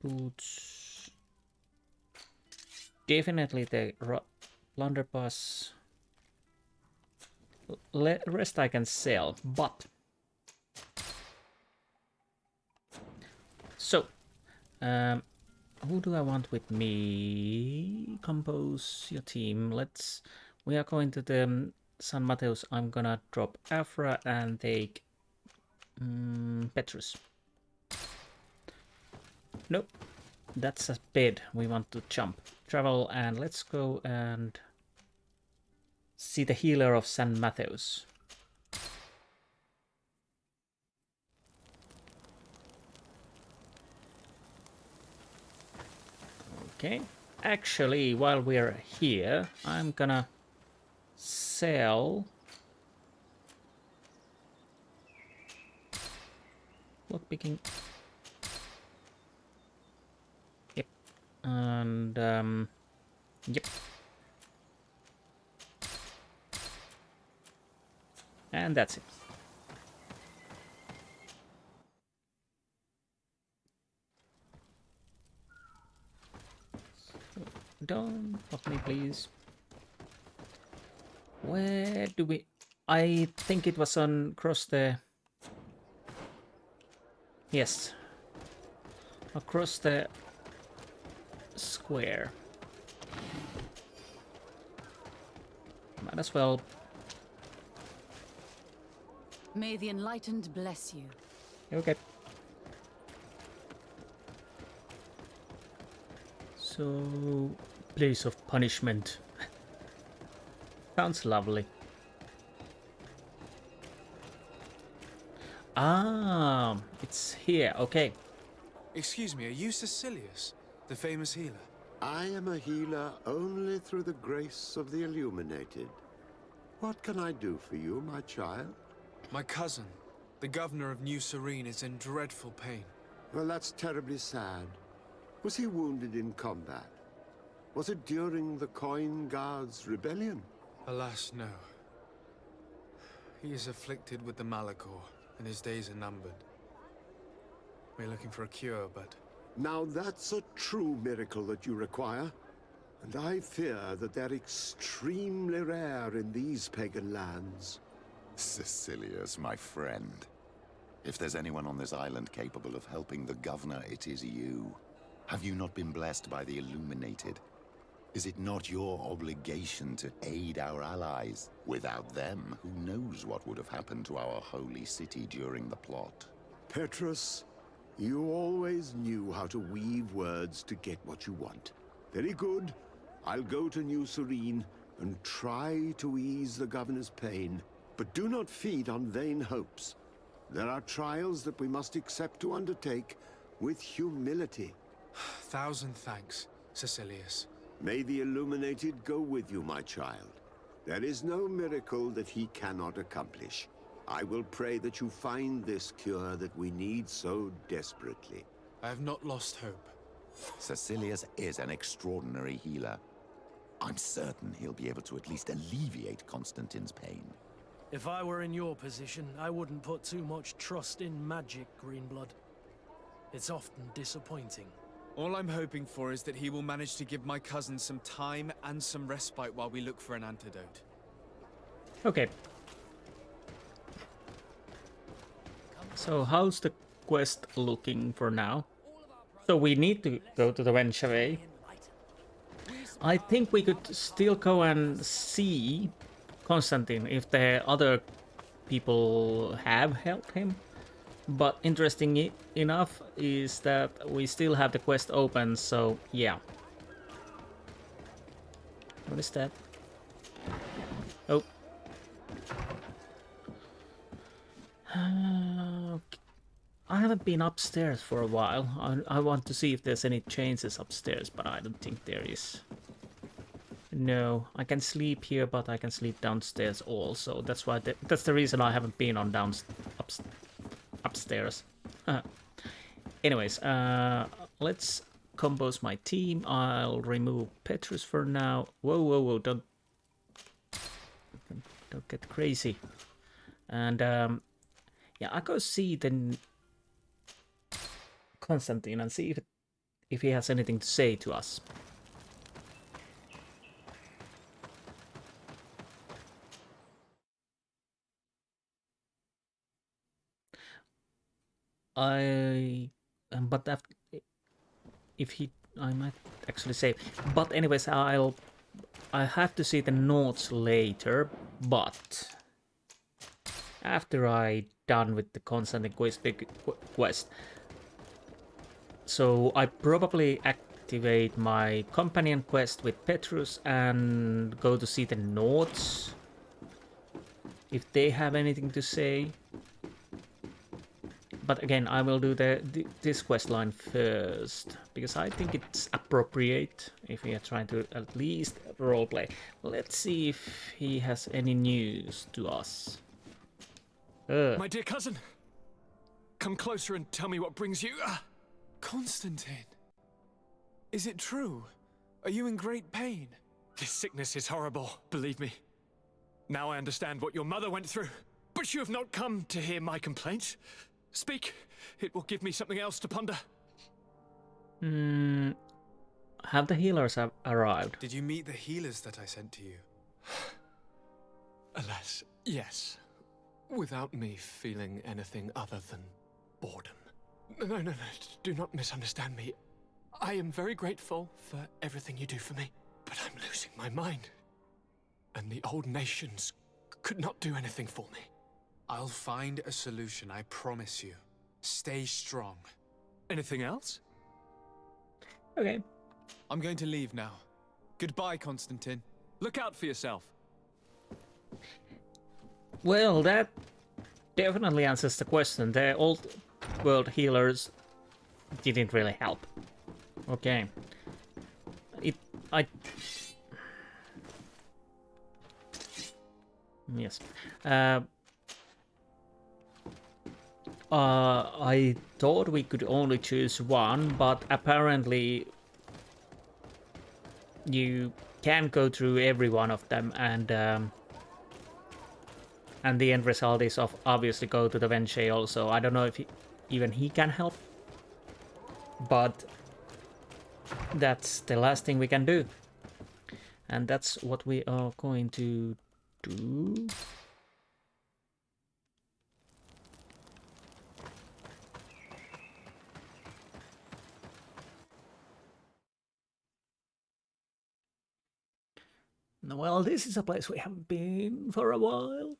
boots. Definitely the blunderbuss. Rest I can sell, but so who do I want with me? Compose your team. We are going to the San Mateus. I'm gonna drop Afra and take Petrus. Nope, that's a bed. We want to jump. Travel, and let's go and see the healer of San Mateus. Okay, actually, while we're here, I'm gonna sell lockpicking. Yep, and yep, and that's it. Don't fuck me, please. Where do we... I think it was on across the... Yes. Across the square. Might as well. May the Enlightened bless you. Okay. So, place of punishment. Sounds lovely. Ah, it's here. Okay. Excuse me, are you Cecilius, the famous healer? I am a healer only through the grace of the illuminated. What can I do for you, my child? My cousin, the governor of New Serene, is in dreadful pain. Well, that's terribly sad. Was he wounded in combat? Was it during the Coin Guards' rebellion? Alas, no. He is afflicted with the Malachor, and his days are numbered. We're looking for a cure, but... Now that's a true miracle that you require. And I fear that they're extremely rare in these pagan lands. Caecilius, my friend. If there's anyone on this island capable of helping the governor, it is you. Have you not been blessed by the Illuminated? Is it not your obligation to aid our allies? Without them, who knows what would have happened to our holy city during the plot? Petrus, you always knew how to weave words to get what you want. Very good. I'll go to New Serene and try to ease the governor's pain. But do not feed on vain hopes. There are trials that we must accept to undertake with humility. Thousand thanks, Caecilius. May the Illuminated go with you, my child. There is no miracle that he cannot accomplish. I will pray that you find this cure that we need so desperately. I have not lost hope. Caecilius is an extraordinary healer. I'm certain he'll be able to at least alleviate Constantine's pain. If I were in your position, I wouldn't put too much trust in magic, Greenblood. It's often disappointing. All I'm hoping for is that he will manage to give my cousin some time and some respite while we look for an antidote. Okay. So how's the quest looking for now? So we need to go to the Venture. I think we could still go and see Constantine if the other people have helped him. But interesting enough is that we still have the quest open, so yeah. What is that? Oh. I haven't been upstairs for a while. I want to see if there's any changes upstairs, but I don't think there is. No, I can sleep here, but I can sleep downstairs also. That's why. That's the reason I haven't been on upstairs. Anyways, let's compose my team. I'll remove Petrus for now. Whoa, whoa, whoa! Don't get crazy. And yeah, I go see the Constantine and see if he has anything to say to us. But after, if he, I might actually say. But anyways, I have to see the notes later. But after I done with the Constantine quest, so I probably activate my companion quest with Petrus and go to see the notes if they have anything to say. But again, I will do this quest line first, because I think it's appropriate if we are trying to at least roleplay. Let's see if he has any news to us. My dear cousin, come closer and tell me what brings you... Constantine, is it true? Are you in great pain? This sickness is horrible, believe me. Now I understand what your mother went through, but you have not come to hear my complaints. Speak, it will give me something else to ponder. Have the healers arrived? Did you meet the healers that I sent to you? Alas, yes. Without me feeling anything other than boredom. No, do not misunderstand me. I am very grateful for everything you do for me, but I'm losing my mind. And the old nations could not do anything for me. I'll find a solution, I promise you. Stay strong. Anything else? Okay. I'm going to leave now. Goodbye, Constantine. Look out for yourself. Well, that definitely answers the question. The old world healers didn't really help. Okay. Yes. I thought we could only choose one, but apparently you can go through every one of them, and the end result is of obviously go to the Venche also. I don't know if even he can help, but that's the last thing we can do, and that's what we are going to do. Well, this is a place we haven't been for a while.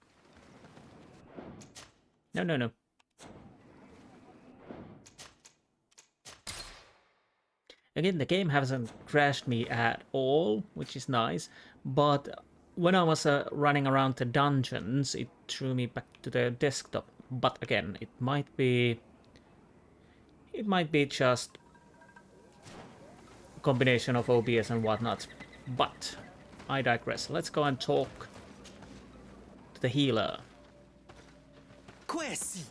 No, no, no. Again, the game hasn't crashed me at all, which is nice, but when I was running around the dungeons, it threw me back to the desktop. But again, it might be just a combination of OBS and whatnot. But I digress. Let's go and talk to the healer. Quesi!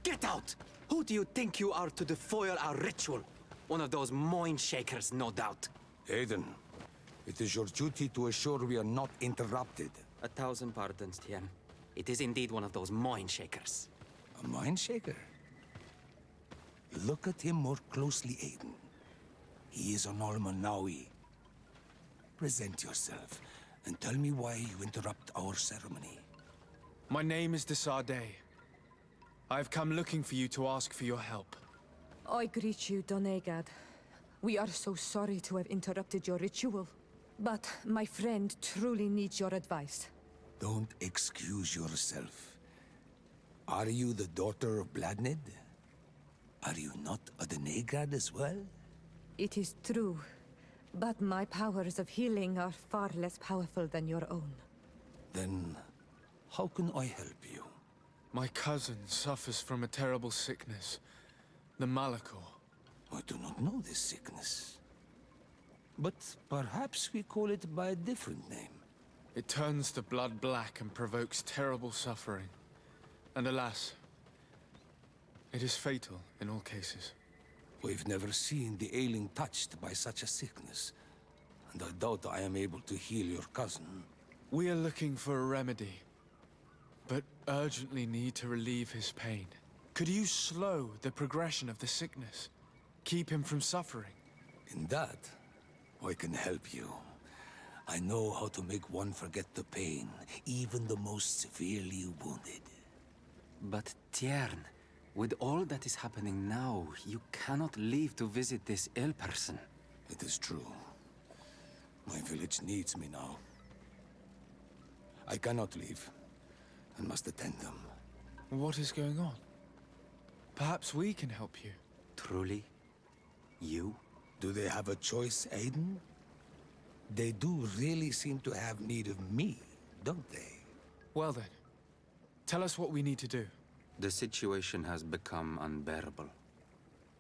Get out! Who do you think you are to defoil our ritual? One of those mind shakers, no doubt. Aiden, it is your duty to assure we are not interrupted. 1,000 pardons, Tien. It is indeed one of those mind shakers. A mind shaker? Look at him more closely, Aiden. He is an Almanawi. Present yourself and tell me why you interrupt our ceremony. My name is Desardet. I've come looking for you to ask for your help. I greet you, Donegad. We are so sorry to have interrupted your ritual. But my friend truly needs your advice. Don't excuse yourself. Are you the daughter of Bladnid? Are you not a Donegad as well? It is true, but my powers of healing are far less powerful than your own. Then, how can I help you? My cousin suffers from a terrible sickness. The Malachor. I do not know this sickness. But perhaps we call it by a different name. It turns the blood black and provokes terrible suffering. And alas, it is fatal in all cases. We've never seen the ailing touched by such a sickness. And I doubt I am able to heal your cousin. We are looking for a remedy, but urgently need to relieve his pain. Could you slow the progression of the sickness? Keep him from suffering? In that, I can help you. I know how to make one forget the pain, even the most severely wounded. But Tiern, with all that is happening now, you cannot leave to visit this ill person. It is true. My village needs me now. I cannot leave, and must attend them. What is going on? Perhaps we can help you. Truly? You? Do they have a choice, Aiden? They do really seem to have need of me, don't they? Well then, tell us what we need to do. The situation has become unbearable.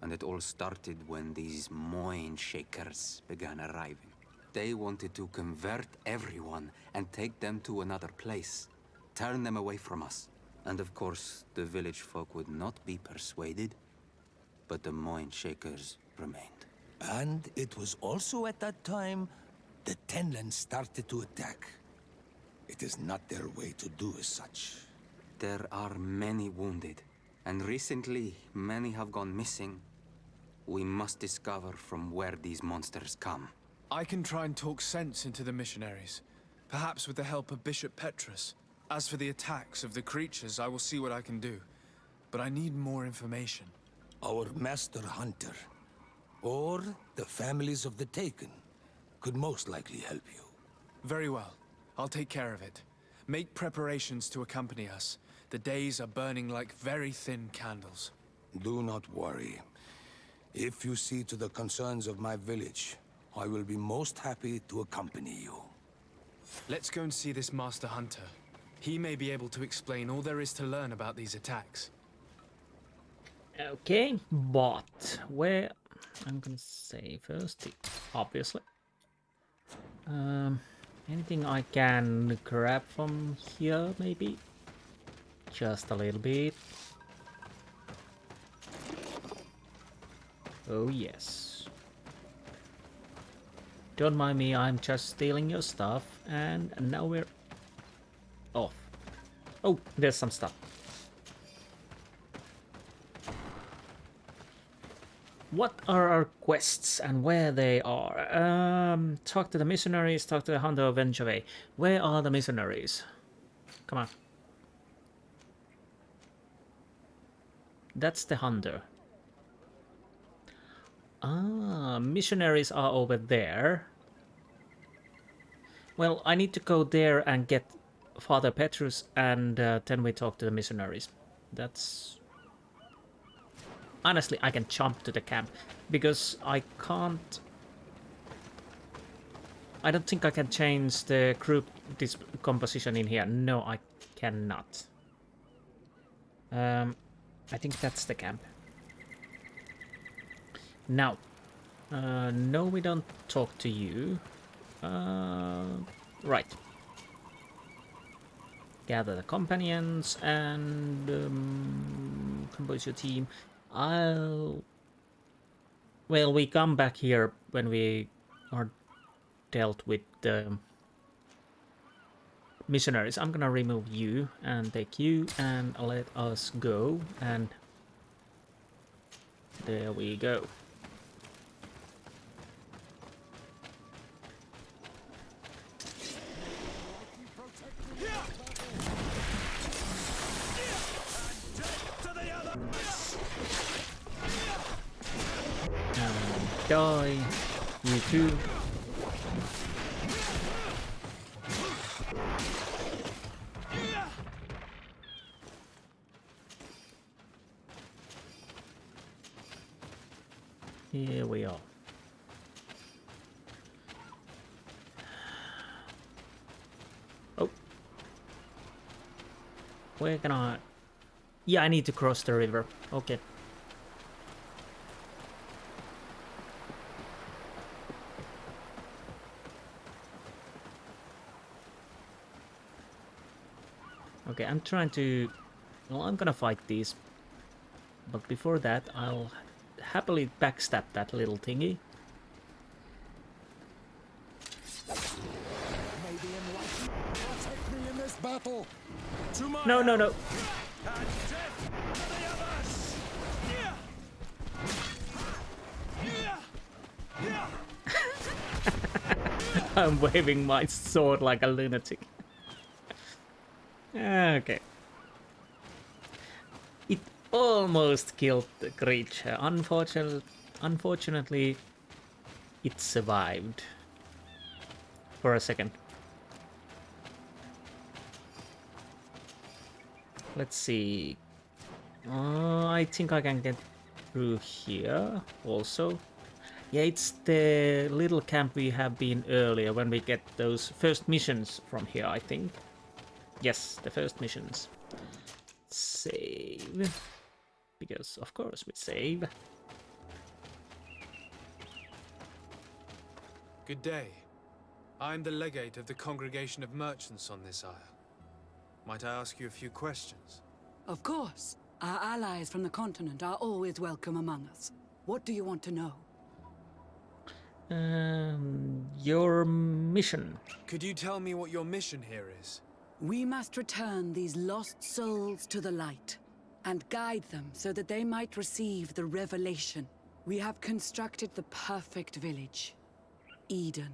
And it all started when these mind shakers began arriving. They wanted to convert everyone and take them to another place. Turn them away from us. And of course, the village folk would not be persuaded. But the mind shakers remained. And it was also at that time the Tenland started to attack. It is not their way to do as such. There are many wounded, and recently many have gone missing. We must discover from where these monsters come. I can try and talk sense into the missionaries, perhaps with the help of Bishop Petrus. As for the attacks of the creatures, I will see what I can do. But I need more information. Our master hunter, or the families of the Taken, could most likely help you. Very well. I'll take care of it. Make preparations to accompany us. The days are burning like very thin candles. Do not worry. If you see to the concerns of my village, I will be most happy to accompany you. Let's go and see this Master Hunter. He may be able to explain all there is to learn about these attacks. Okay, but where... I'm gonna say first, obviously. Anything I can grab from here, maybe? Just a little bit. Oh yes. Don't mind me, I'm just stealing your stuff, and now we're off. Oh, there's some stuff. What are our quests and where they are? Talk to the mercenaries, talk to the hunter of Venjave. Where are the mercenaries? Come on. That's the hunter. Ah, missionaries are over there. Well, I need to go there and get Father Petrus, and then we talk to the missionaries. That's... Honestly, I can jump to the camp, because I can't... I don't think I can change the group composition in here. No, I cannot. I think that's the camp. Now, no, we don't talk to you. Right. Gather the companions and compose your team. Well, we come back here when we are dealt with the missionaries. I'm gonna remove you and take you and let us go, and there we go. Die, you too. Here we are. Oh. Where can I... Yeah, I need to cross the river. Okay. Okay, I'm trying to... Well, I'm gonna fight these. But before that, I'll happily backstab that little thingy. No, no, no. I'm waving my sword like a lunatic. Okay. It almost killed the creature. Unfortunately, it survived. For a second. Let's see. I think I can get through here also. Yeah, it's the little camp we have been earlier when we get those first missions from here, I think. Yes, the first missions. Save. Because, of course, we save. Good day. I'm the legate of the Congregation of Merchants on this isle. Might I ask you a few questions? Of course. Our allies from the continent are always welcome among us. What do you want to know? Your mission. Could you tell me what your mission here is? We must return these lost souls to the light and guide them so that they might receive the revelation. We have constructed the perfect village, Eden,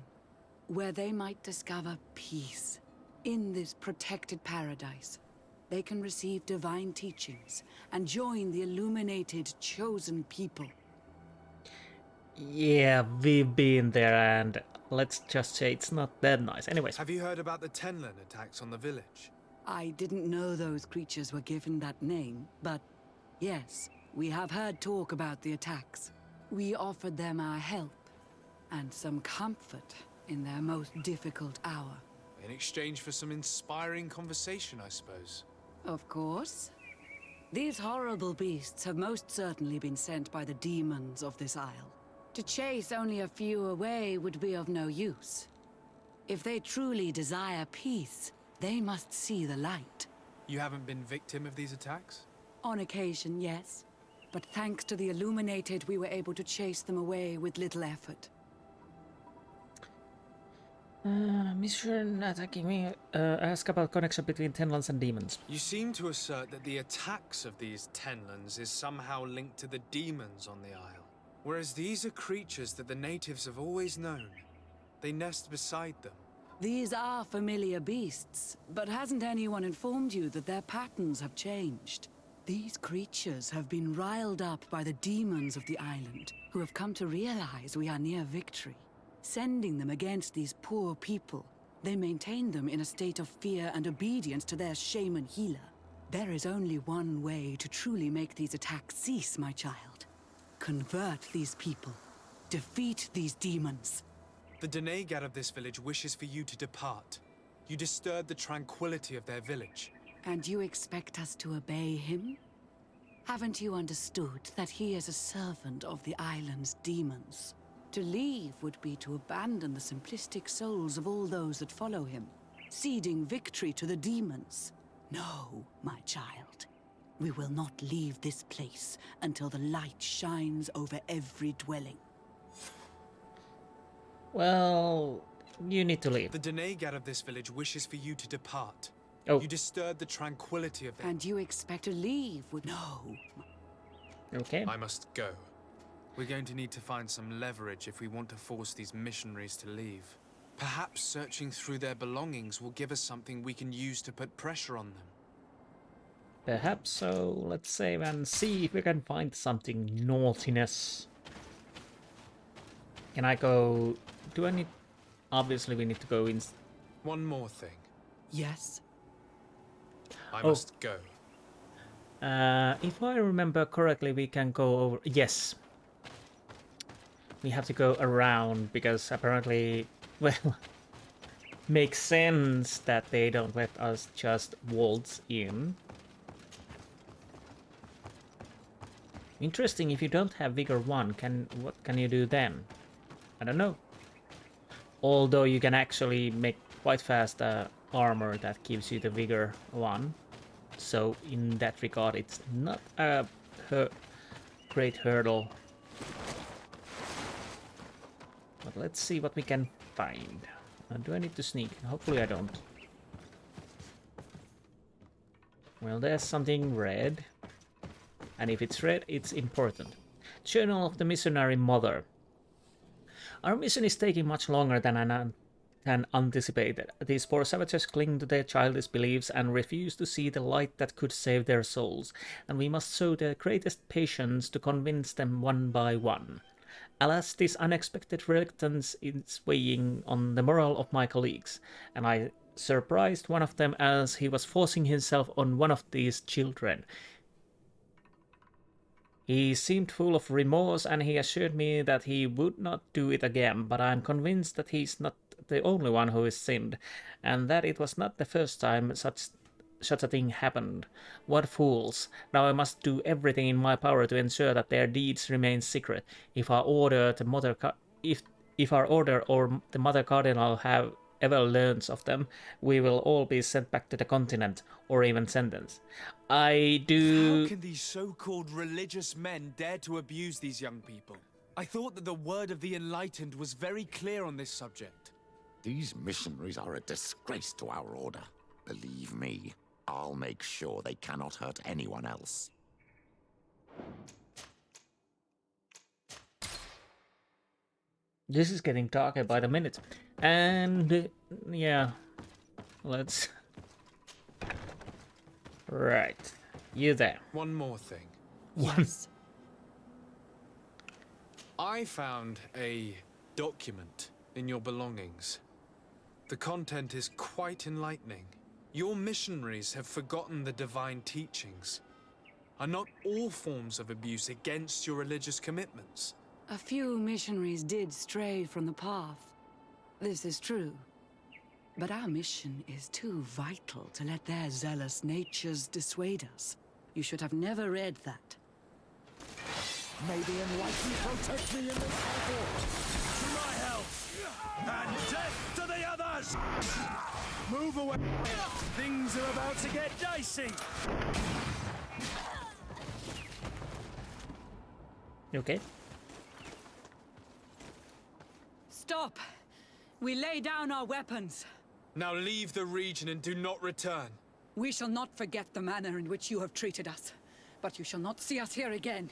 where they might discover peace. In this protected paradise, they can receive divine teachings and join the illuminated chosen people. Yeah, we've been there, and let's just say it's not that nice. Anyways. Have you heard about the Tenlin attacks on the village? I didn't know those creatures were given that name, but yes, we have heard talk about the attacks. We offered them our help and some comfort in their most difficult hour. In exchange for some inspiring conversation, I suppose. Of course. These horrible beasts have most certainly been sent by the demons of this isle. To chase only a few away would be of no use. If they truly desire peace, they must see the light. You haven't been victim of these attacks? On occasion, yes. But thanks to the Illuminated, we were able to chase them away with little effort. Mission attacking me. Ask about connection between Tenlands and demons. You seem to assert that the attacks of these Tenlands is somehow linked to the demons on the Isle. Whereas these are creatures that the natives have always known. They nest beside them. These are familiar beasts, but hasn't anyone informed you that their patterns have changed? These creatures have been riled up by the demons of the island, who have come to realize we are near victory. Sending them against these poor people, they maintain them in a state of fear and obedience to their shaman healer. There is only one way to truly make these attacks cease, my child. Convert these people. Defeat these demons. The Denegad of this village wishes for you to depart. You disturb the tranquility of their village. And you expect us to obey him? Haven't you understood that he is a servant of the island's demons? To leave would be to abandon the simplistic souls of all those that follow him, ceding victory to the demons. No, my child. We will not leave this place until the light shines over every dwelling. Well, you need to leave. The Denegad of this village wishes for you to depart. Oh. You disturb the tranquility of them. And you expect to leave with... No. Okay. I must go. We're going to need to find some leverage if we want to force these missionaries to leave. Perhaps searching through their belongings will give us something we can use to put pressure on them. Perhaps so. Let's save and see if we can find something naughtiness. Can I go... Do I need... Obviously we need to go in... One more thing. Yes? I must go. If I remember correctly, we can go over... Yes. We have to go around, because apparently... Well... makes sense that they don't let us just waltz in. Interesting, if you don't have Vigor 1, what can you do then? I don't know. Although you can actually make quite fast armor that gives you the Vigor 1. So in that regard, it's not a great hurdle. But let's see what we can find. Do I need to sneak? Hopefully I don't. Well, there's something red. And if it's red, it's important. Journal of the Missionary Mother. Our mission is taking much longer than anticipated. These poor savages cling to their childish beliefs and refuse to see the light that could save their souls, and we must show the greatest patience to convince them one by one. Alas, this unexpected reluctance is weighing on the morale of my colleagues, and I surprised one of them as he was forcing himself on one of these children. He seemed full of remorse, and he assured me that he would not do it again, but I am convinced that he's not the only one who has sinned, and that it was not the first time such a thing happened. What fools! Now I must do everything in my power to ensure that their deeds remain secret. If our order or the Mother Cardinal have ever learns of them, we will all be sent back to the continent, or even sentenced. I do... How can these so-called religious men dare to abuse these young people? I thought that the word of the Enlightened was very clear on this subject. These missionaries are a disgrace to our order. Believe me, I'll make sure they cannot hurt anyone else. This is getting darker by the minute. And yeah, let's... Right, you there. One more thing. Yes. I found a document in your belongings. The content is quite enlightening. Your missionaries have forgotten the divine teachings. Are not all forms of abuse against your religious commitments? A few missionaries did stray from the path. This is true. But our mission is too vital to let their zealous natures dissuade us. You should have never read that. May the Enlightened protect me in this battle! To my help! And death to the others! others! Move away! Things are about to get dicey! You okay? Stop! We lay down our weapons. Now leave the region and do not return. We shall not forget the manner in which you have treated us, but you shall not see us here again.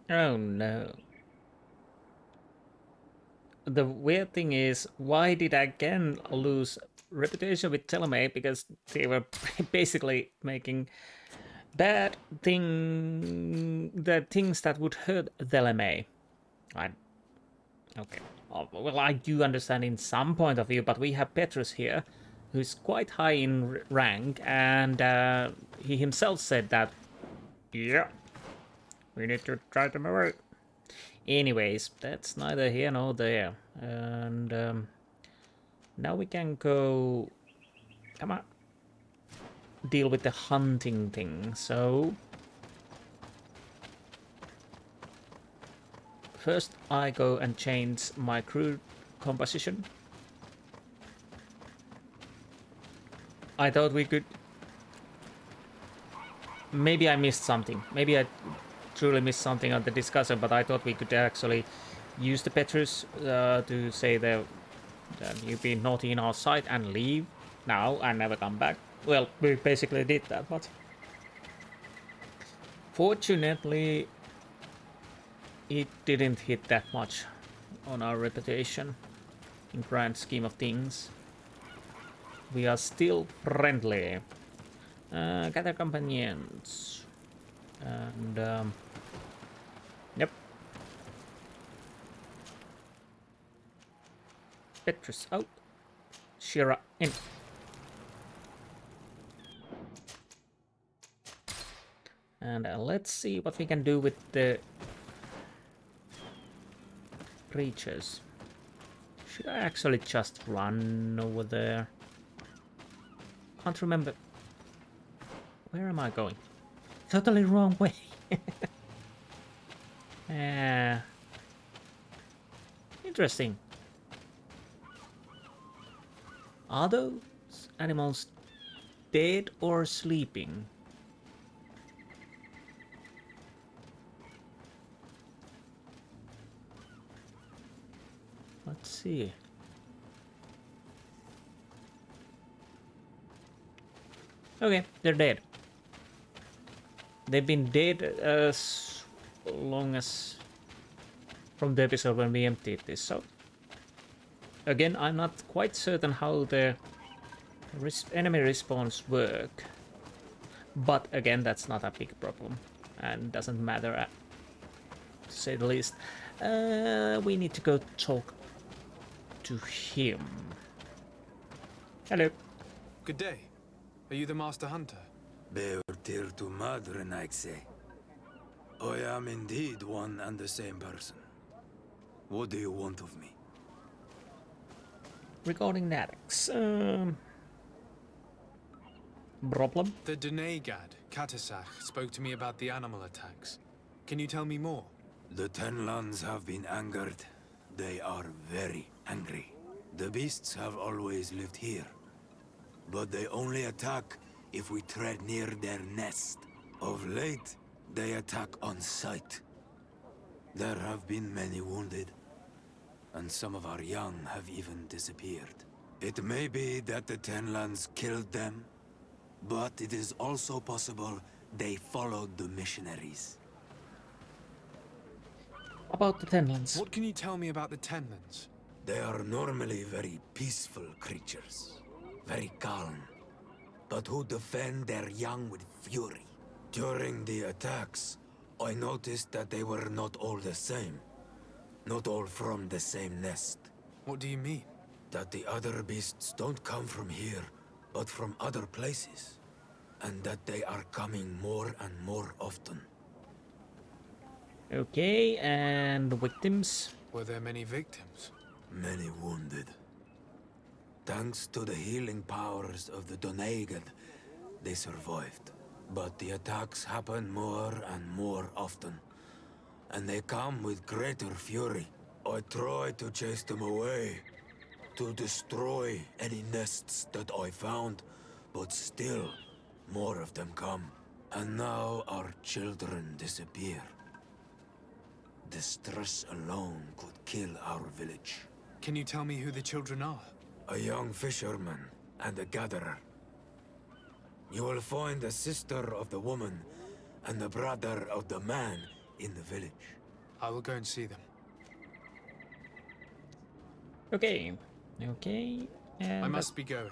Oh no. The weird thing is, why did I again lose reputation with Telemay? Because they were basically making bad things that would hurt Telemay. Okay. Well, I do understand in some point of view, but we have Petrus here, who's quite high in rank, and he himself said that, yeah, we need to drive them away. Anyways, that's neither here nor there. And now we can go, come on, deal with the hunting thing. So first I go and change my crew composition. I thought we could, maybe I missed something. Maybe I truly missed something on the discussion, but I thought we could actually use the Petrus to say that you've been naughty in our sight and leave now and never come back. Well, we basically did that, but fortunately it didn't hit that much on our reputation in grand scheme of things. We are still friendly. Gather companions. And yep. Petrus out. Shira in. And let's see what we can do with the creatures. Should I actually just run over there? Can't remember. Where am I going? Totally wrong way. Interesting. Are those animals dead or sleeping? Let's see. Okay, they're dead. They've been dead as long as from the episode when we emptied this, so again, I'm not quite certain how the enemy respawns work, but again, that's not a big problem and doesn't matter, to say the least. We need to go talk to him. Hello. Good day. Are you the Master Hunter? Bear Teer to Madren, I say. I am indeed one and the same person. What do you want of me? Regarding Nadix, problem? The Donegad, Katasach, spoke to me about the animal attacks. Can you tell me more? The Tenlands have been angered. They are very angry. The beasts have always lived here, but they only attack if we tread near their nest. Of late, they attack on sight. There have been many wounded, and some of our young have even disappeared. It may be that the Tenlands killed them, but it is also possible they followed the missionaries. About the Tenlands. What can you tell me about the Tenlands? They are normally very peaceful creatures, very calm, but who defend their young with fury. During the attacks, I noticed that they were not all the same. Not all from the same nest. What do you mean? That the other beasts don't come from here, but from other places. And that they are coming more and more often. Okay, and the victims? Were there many victims? Many wounded. Thanks to the healing powers of the Donegad, they survived. But the attacks happen more and more often. And they come with greater fury. I tried to chase them away, To destroy any nests that I found, but still, more of them come. And now our children disappear. The stress alone could kill our village. Can you tell me who the children are? A young fisherman and a gatherer. You will find the sister of the woman and the brother of the man in the village. I will go and see them. Okay. Okay. And I must be going.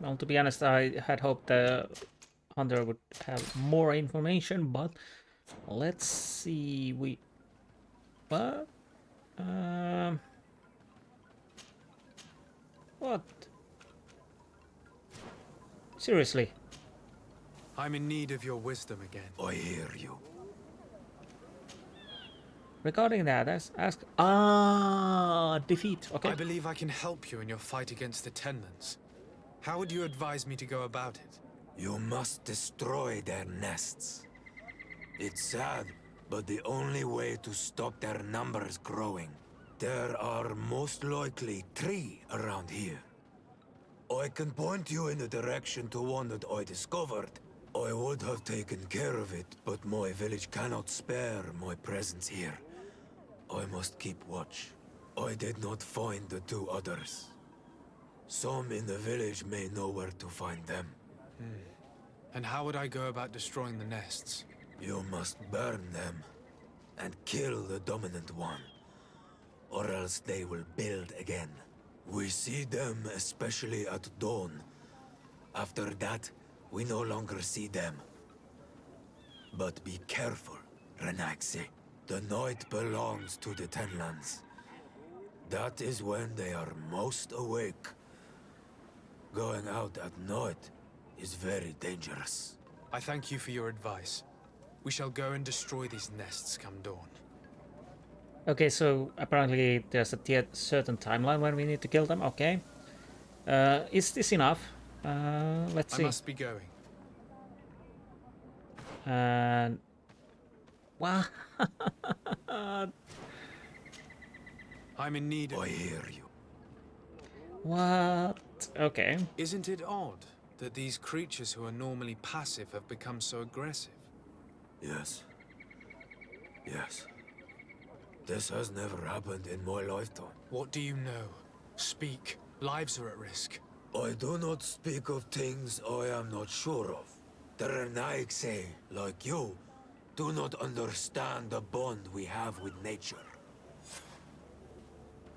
Well, to be honest, I had hoped the hunter would have more information, but let's see. What? What? Seriously? I'm in need of your wisdom again. I hear you. Regarding that, ask. Defeat. Okay. I believe I can help you in your fight against the Tenlands. How would you advise me to go about it? You must destroy their nests. It's sad, but the only way to stop their numbers growing. There are most likely 3 around here. I can point you in the direction to one that I discovered. I would have taken care of it, but my village cannot spare my presence here. I must keep watch. I did not find the 2 others. Some in the village may know where to find them. And how would I go about destroying the nests? You must burn them and kill the dominant one, or else they will build again. We see them especially at dawn. After that, we no longer see them. But be careful, Renaxe. The night belongs to the Tenlands. That is when they are most awake. Going out at night is very dangerous. I thank you for your advice. We shall go and destroy these nests come dawn. Okay, so apparently there's a certain timeline when we need to kill them. Okay. Is this enough? Let's see. I must be going. And wow. I'm in need of... I hear you. What? Okay. Isn't it odd that these creatures who are normally passive have become so aggressive? Yes. Yes. This has never happened in my lifetime. What do you know? Speak. Lives are at risk. I do not speak of things I am not sure of. The Renaigse, like you, do not understand the bond we have with nature.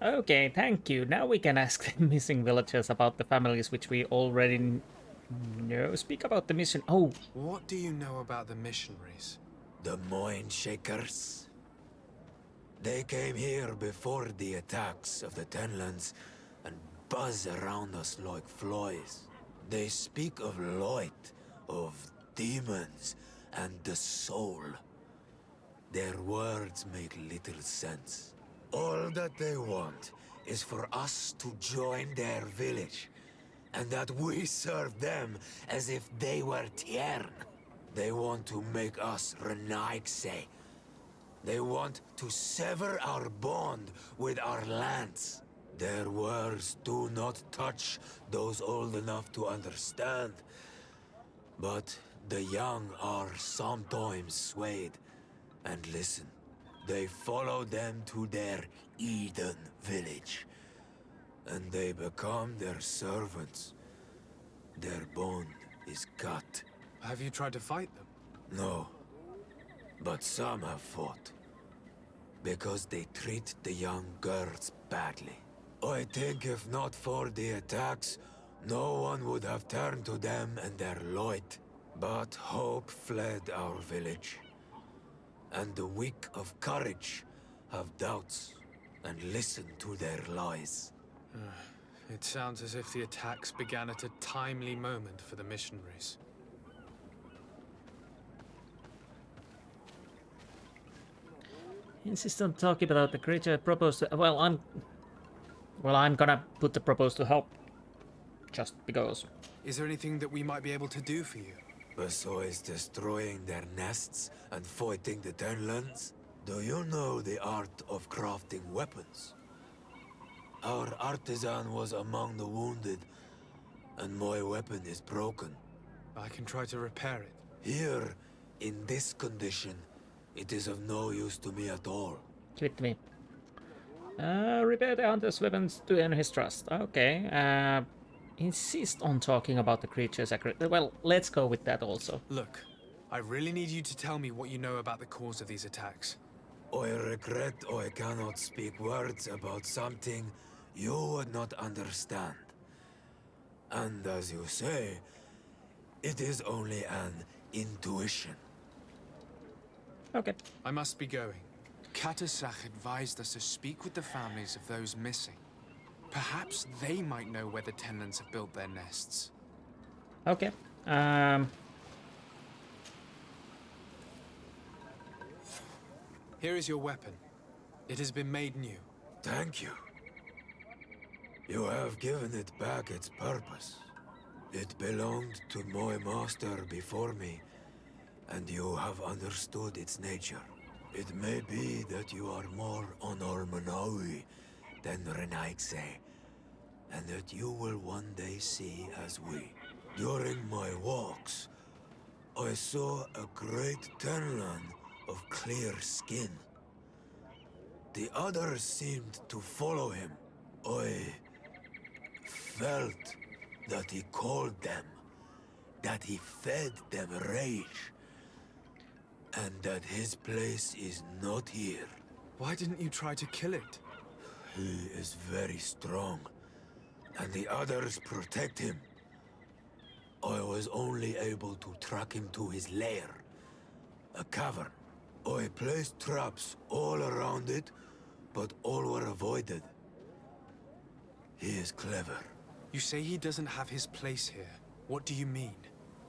Okay, thank you. Now we can ask the missing villagers about the families which we already know. Speak about the mission. Oh. What do you know about the missionaries? The Mind Shakers. They came here before the attacks of the Tenlands and buzz around us like flies. They speak of light, of demons, and the soul. Their words make little sense. All that they want is for us to join their village, and that we serve them as if they were Teer. They want to make us Renaigse. They want to sever our bond with our lands. Their words do not touch those old enough to understand. But the young are sometimes swayed and listen. They follow them to their Eden village. And they become their servants. Their bond is cut. Have you tried to fight them? No. But some have fought. Because they treat the young girls badly. I think if not for the attacks, no one would have turned to them and their light. But hope fled our village. And the weak of courage have doubts and listen to their lies. It sounds as if the attacks began at a timely moment for the missionaries. Insist on talking about the creature proposed to, well, I'm gonna put the proposed to help. Just because. Is there anything that we might be able to do for you? Besides destroying their nests and fighting the Tenlands, do you know the art of crafting weapons? Our artisan was among the wounded, and my weapon is broken. I can try to repair it. Here, in this condition, it is of no use to me at all. Give it to me. Repair the hunter's weapons to earn his trust. Okay. Insist on talking about the creature's accurate. Well, let's go with that also. Look, I really need you to tell me what you know about the cause of these attacks. I regret I cannot speak words about something you would not understand. And as you say, it is only an intuition. Okay. I must be going. Katasach advised us to speak with the families of those missing. Perhaps they might know where the tenants have built their nests. Okay. Here is your weapon. It has been made new. Thank you. You have given it back its purpose. It belonged to my master before me, and you have understood its nature. It may be that you are more on Almanawi than Renaigse, and that you will one day see as we. During my walks, I saw a great tenland of clear skin. The others seemed to follow him. I felt that he called them, that he fed them rage, and that his place is not here. Why didn't you try to kill it? He is very strong, and the others protect him. I was only able to track him to his lair, a cavern. I placed traps all around it, but all were avoided. He is clever. You say he doesn't have his place here. What do you mean?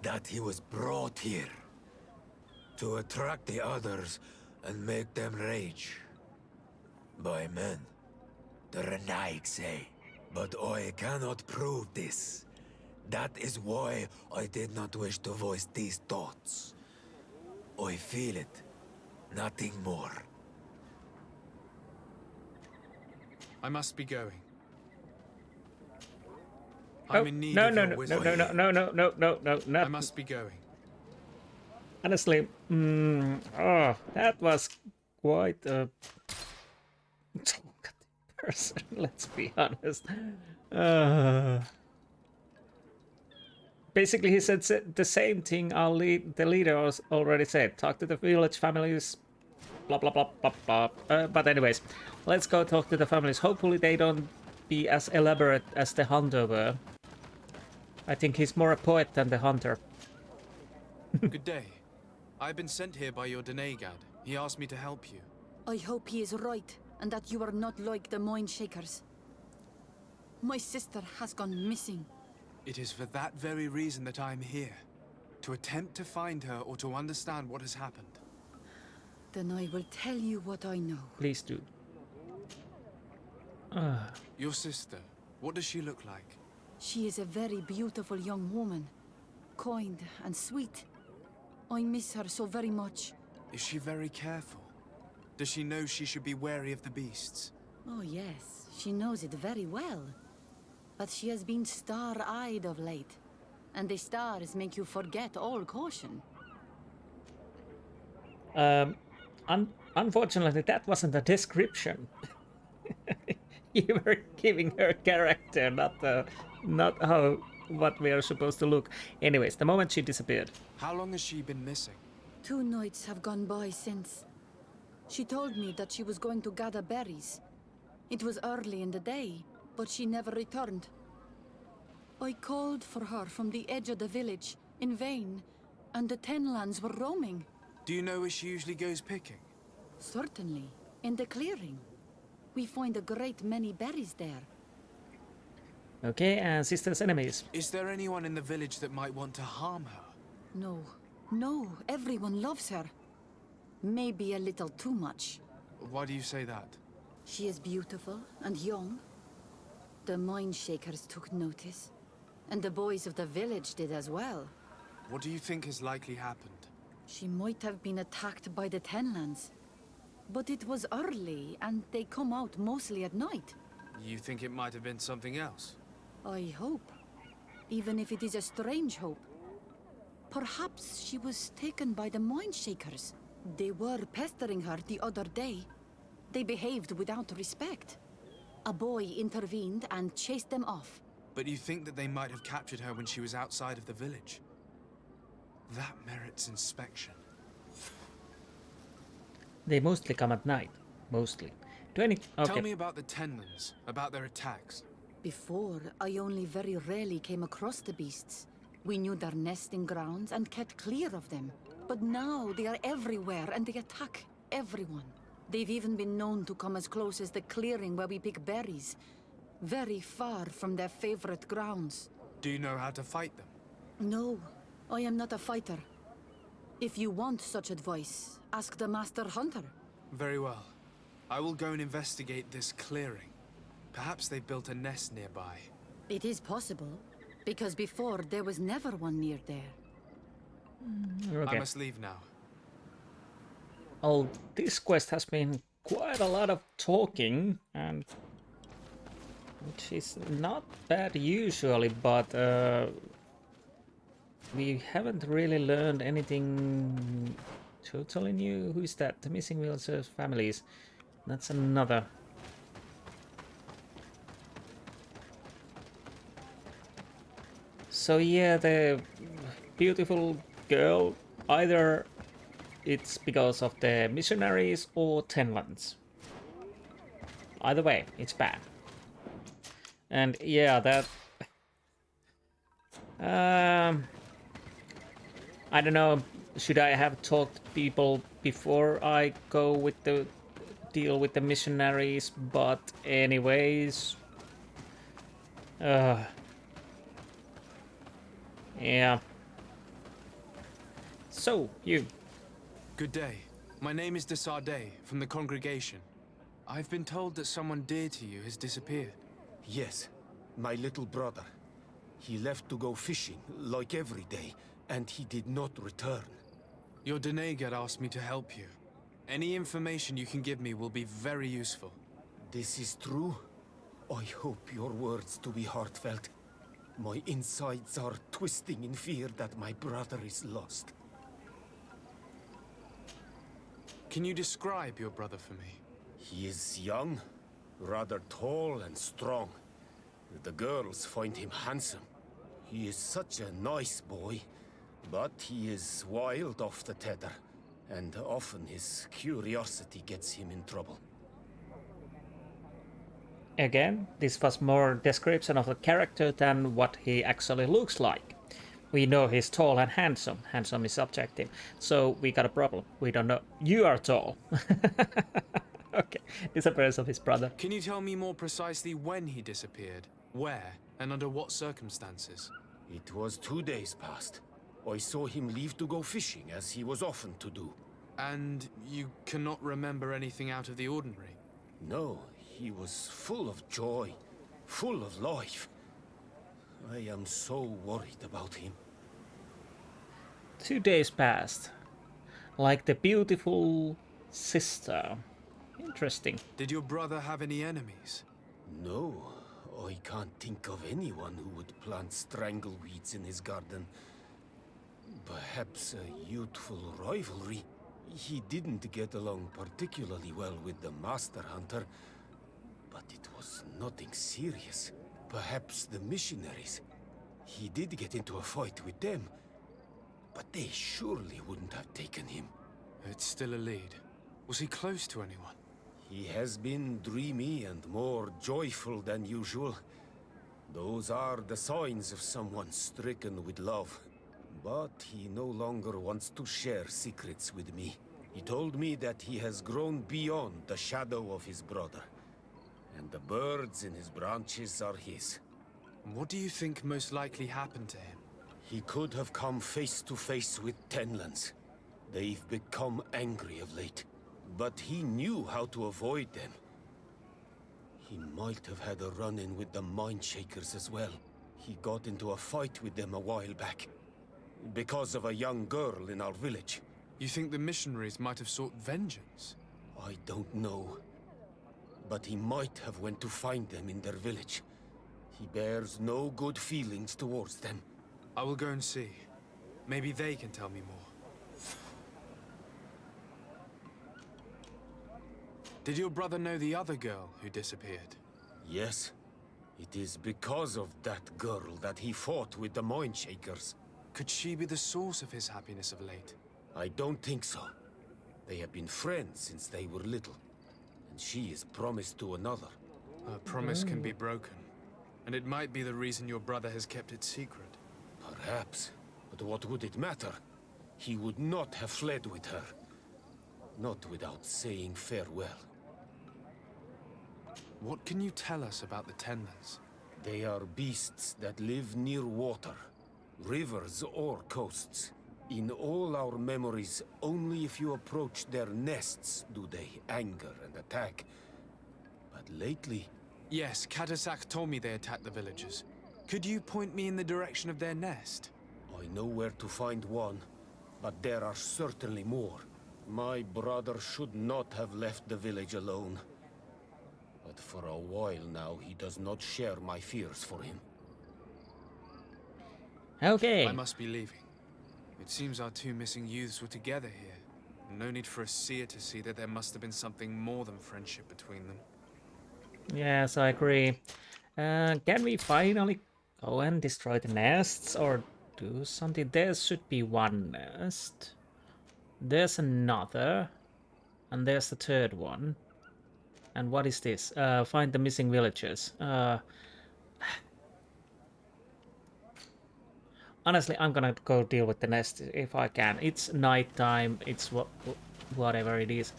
That he was brought here to attract the others and make them rage. By men. The Renaig say. But I cannot prove this. That is why I did not wish to voice these thoughts. I feel it. Nothing more. I must be going. Oh, I'm in need no, of no, your no, wisdom. no. I must be going. Honestly, that was quite a talkative person, let's be honest. Basically, he said the same thing the leader already said. Talk to the village families, blah, blah, blah, blah, blah. But anyways, let's go talk to the families. Hopefully they don't be as elaborate as the hunter were. I think he's more a poet than the hunter. Good day. I've been sent here by your Denegad. He asked me to help you. I hope he is right, and that you are not like the Moin Shakers. My sister has gone missing. It is for that very reason that I'm here. To attempt to find her or to understand what has happened. Then I will tell you what I know. Please do. Your sister, what does she look like? She is a very beautiful young woman. Kind and sweet. I miss her so very much. Is she very careful? Does she know she should be wary of the beasts? Oh yes, she knows it very well. But she has been star-eyed of late. And the stars make you forget all caution. Unfortunately, that wasn't a description. You were giving her character, not how what we are supposed to look. Anyways, the moment she disappeared. How long has she been missing? 2 nights have gone by since. She told me that she was going to gather berries. It was early in the day, but she never returned. I called for her from the edge of the village, in vain, and the Tenlands were roaming. Do you know where she usually goes picking? Certainly, in the clearing. We find a great many berries there. Okay, and sister's enemies. Is there anyone in the village that might want to harm her? No, everyone loves her. Maybe a little too much. Why do you say that? She is beautiful and young. The Mind Shakers took notice. And the boys of the village did as well. What do you think has likely happened? She might have been attacked by the Tenlands. But it was early, and they come out mostly at night. You think it might have been something else? I hope. Even if it is a strange hope. Perhaps she was taken by the Mindshakers. They were pestering her the other day. They behaved without respect. A boy intervened and chased them off. But you think that they might have captured her when she was outside of the village? That merits inspection. They mostly come at night. Mostly. Okay. Tell me about the Tenlands, about their attacks. Before, I only very rarely came across the beasts. We knew their nesting grounds and kept clear of them. But now they are everywhere and they attack everyone. They've even been known to come as close as the clearing where we pick berries. Very far from their favorite grounds. Do you know how to fight them? No, I am not a fighter. If you want such advice, ask the Master Hunter. Very well. I will go and investigate this clearing. Perhaps they built a nest nearby. It is possible, because before there was never one near there. Okay. I must leave now. Oh, this quest has been quite a lot of talking, and which is not bad usually, but we haven't really learned anything totally new. Who is that? The missing villagers' families. That's another. So yeah, the beautiful girl, either it's because of the mercenaries or Tenlands. Either way, it's bad. And yeah, that... I don't know, should I have talked to people before I go with the deal with the missionaries, but anyways... yeah. So, you. Good day. My name is de Sardet, from the congregation. I've been told that someone dear to you has disappeared. Yes, my little brother. He left to go fishing, like every day, and he did not return. Your Denegad asked me to help you. Any information you can give me will be very useful. This is true? I hope your words to be heartfelt. My insides are twisting in fear that my brother is lost. Can you describe your brother for me? He is young, rather tall and strong. The girls find him handsome. He is such a nice boy, but he is wild off the tether, and often his curiosity gets him in trouble. Again, this was more description of the character than what he actually looks like. We know he's tall and handsome. Handsome is subjective. So we got a problem. We don't know. You are tall. Okay, disappearance of his brother. Can you tell me more precisely when he disappeared, where, and under what circumstances? It was 2 days past. I saw him leave to go fishing, as he was often to do. And you cannot remember anything out of the ordinary? No, he was full of joy, full of life. I am so worried about him. 2 days passed. Like the beautiful sister. Interesting. Did your brother have any enemies? No, I can't think of anyone who would plant strangleweeds in his garden. Perhaps a youthful rivalry. He didn't get along particularly well with the Master Hunter, but it was nothing serious. Perhaps the missionaries. He did get into a fight with them, but they surely wouldn't have taken him. It's still a lead. Was he close to anyone? He has been dreamy and more joyful than usual. Those are the signs of someone stricken with love. But he no longer wants to share secrets with me. He told me that he has grown beyond the shadow of his brother. And the birds in his branches are his. What do you think most likely happened to him? He could have come face to face with Tenlands. They've become angry of late. But he knew how to avoid them. He might have had a run-in with the Mindshakers as well. He got into a fight with them a while back. Because of a young girl in our village. You think the missionaries might have sought vengeance? I don't know. but he might have went to find them in their village. He bears no good feelings towards them. I will go and see. Maybe they can tell me more. Did your brother know the other girl who disappeared? Yes. It is because of that girl that he fought with the Mindshakers. Could she be the source of his happiness of late? I don't think so. They have been friends since they were little. And she is promised to another. A promise can be broken. And it might be the reason your brother has kept it secret. Perhaps. But what would it matter? He would not have fled with her. Not without saying farewell. What can you tell us about the Tenlans? They are beasts that live near water, rivers or coasts. In all our memories, only if you approach their nests do they anger and attack. But lately... Yes, Katasak told me they attacked the villagers. Could you point me in the direction of their nest? I know where to find one, but there are certainly more. My brother should not have left the village alone. But for a while now, he does not share my fears for him. Okay. I must be leaving. It seems our two missing youths were together here. No need for a seer to see that there must have been something more than friendship between them. Yes, I agree. Can we finally go and destroy the nests or do something? There should be one nest. There's another. And there's the third one. And what is this? Find the missing villagers. Honestly, I'm gonna go deal with the nest if I can. It's nighttime. It's whatever it is.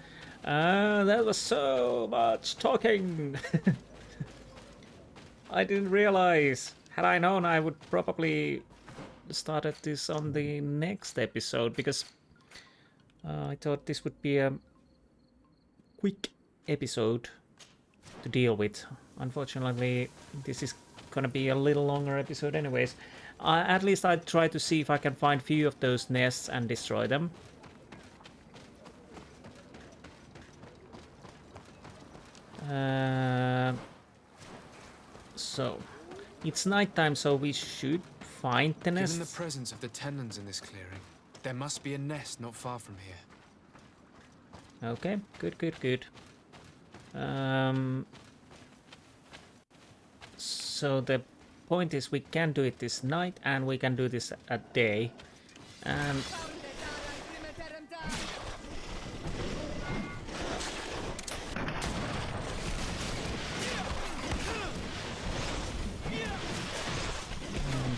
That was so much talking. I didn't realize. Had I known, I would probably started this on the next episode because I thought this would be a quick episode to deal with. Unfortunately, this is gonna be a little longer episode anyways. At least I try to see if I can find few of those nests and destroy them. So it's nighttime, so we should find the nest. Given the presence of the Tenlans in this clearing, there must be a nest not far from here. Okay, good. So the point is we can do it this night and we can do this at day. And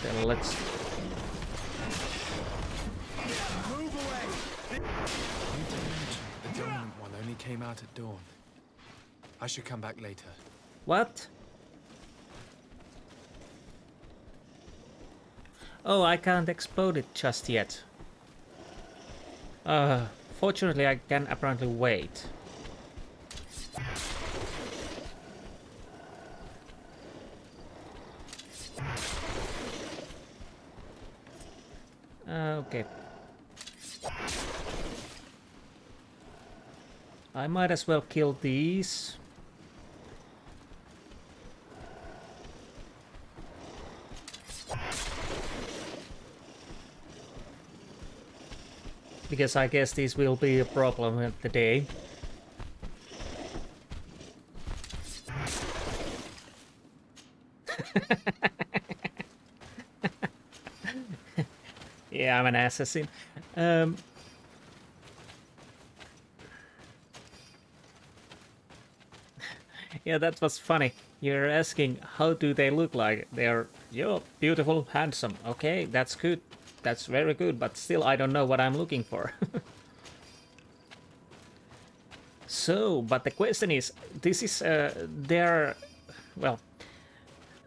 then let's Move away! The dominant one only came out at dawn. I should come back later. What? Oh, I can't explode it just yet. Fortunately, I can apparently wait. Okay. I might as well kill these. Because I guess this will be a problem at the day. Yeah, I'm an assassin. Yeah, that was funny. You're asking how do they look like? They're, beautiful, handsome. Okay, that's good. That's very good, but still I don't know what I'm looking for. So, but the question is, this is well,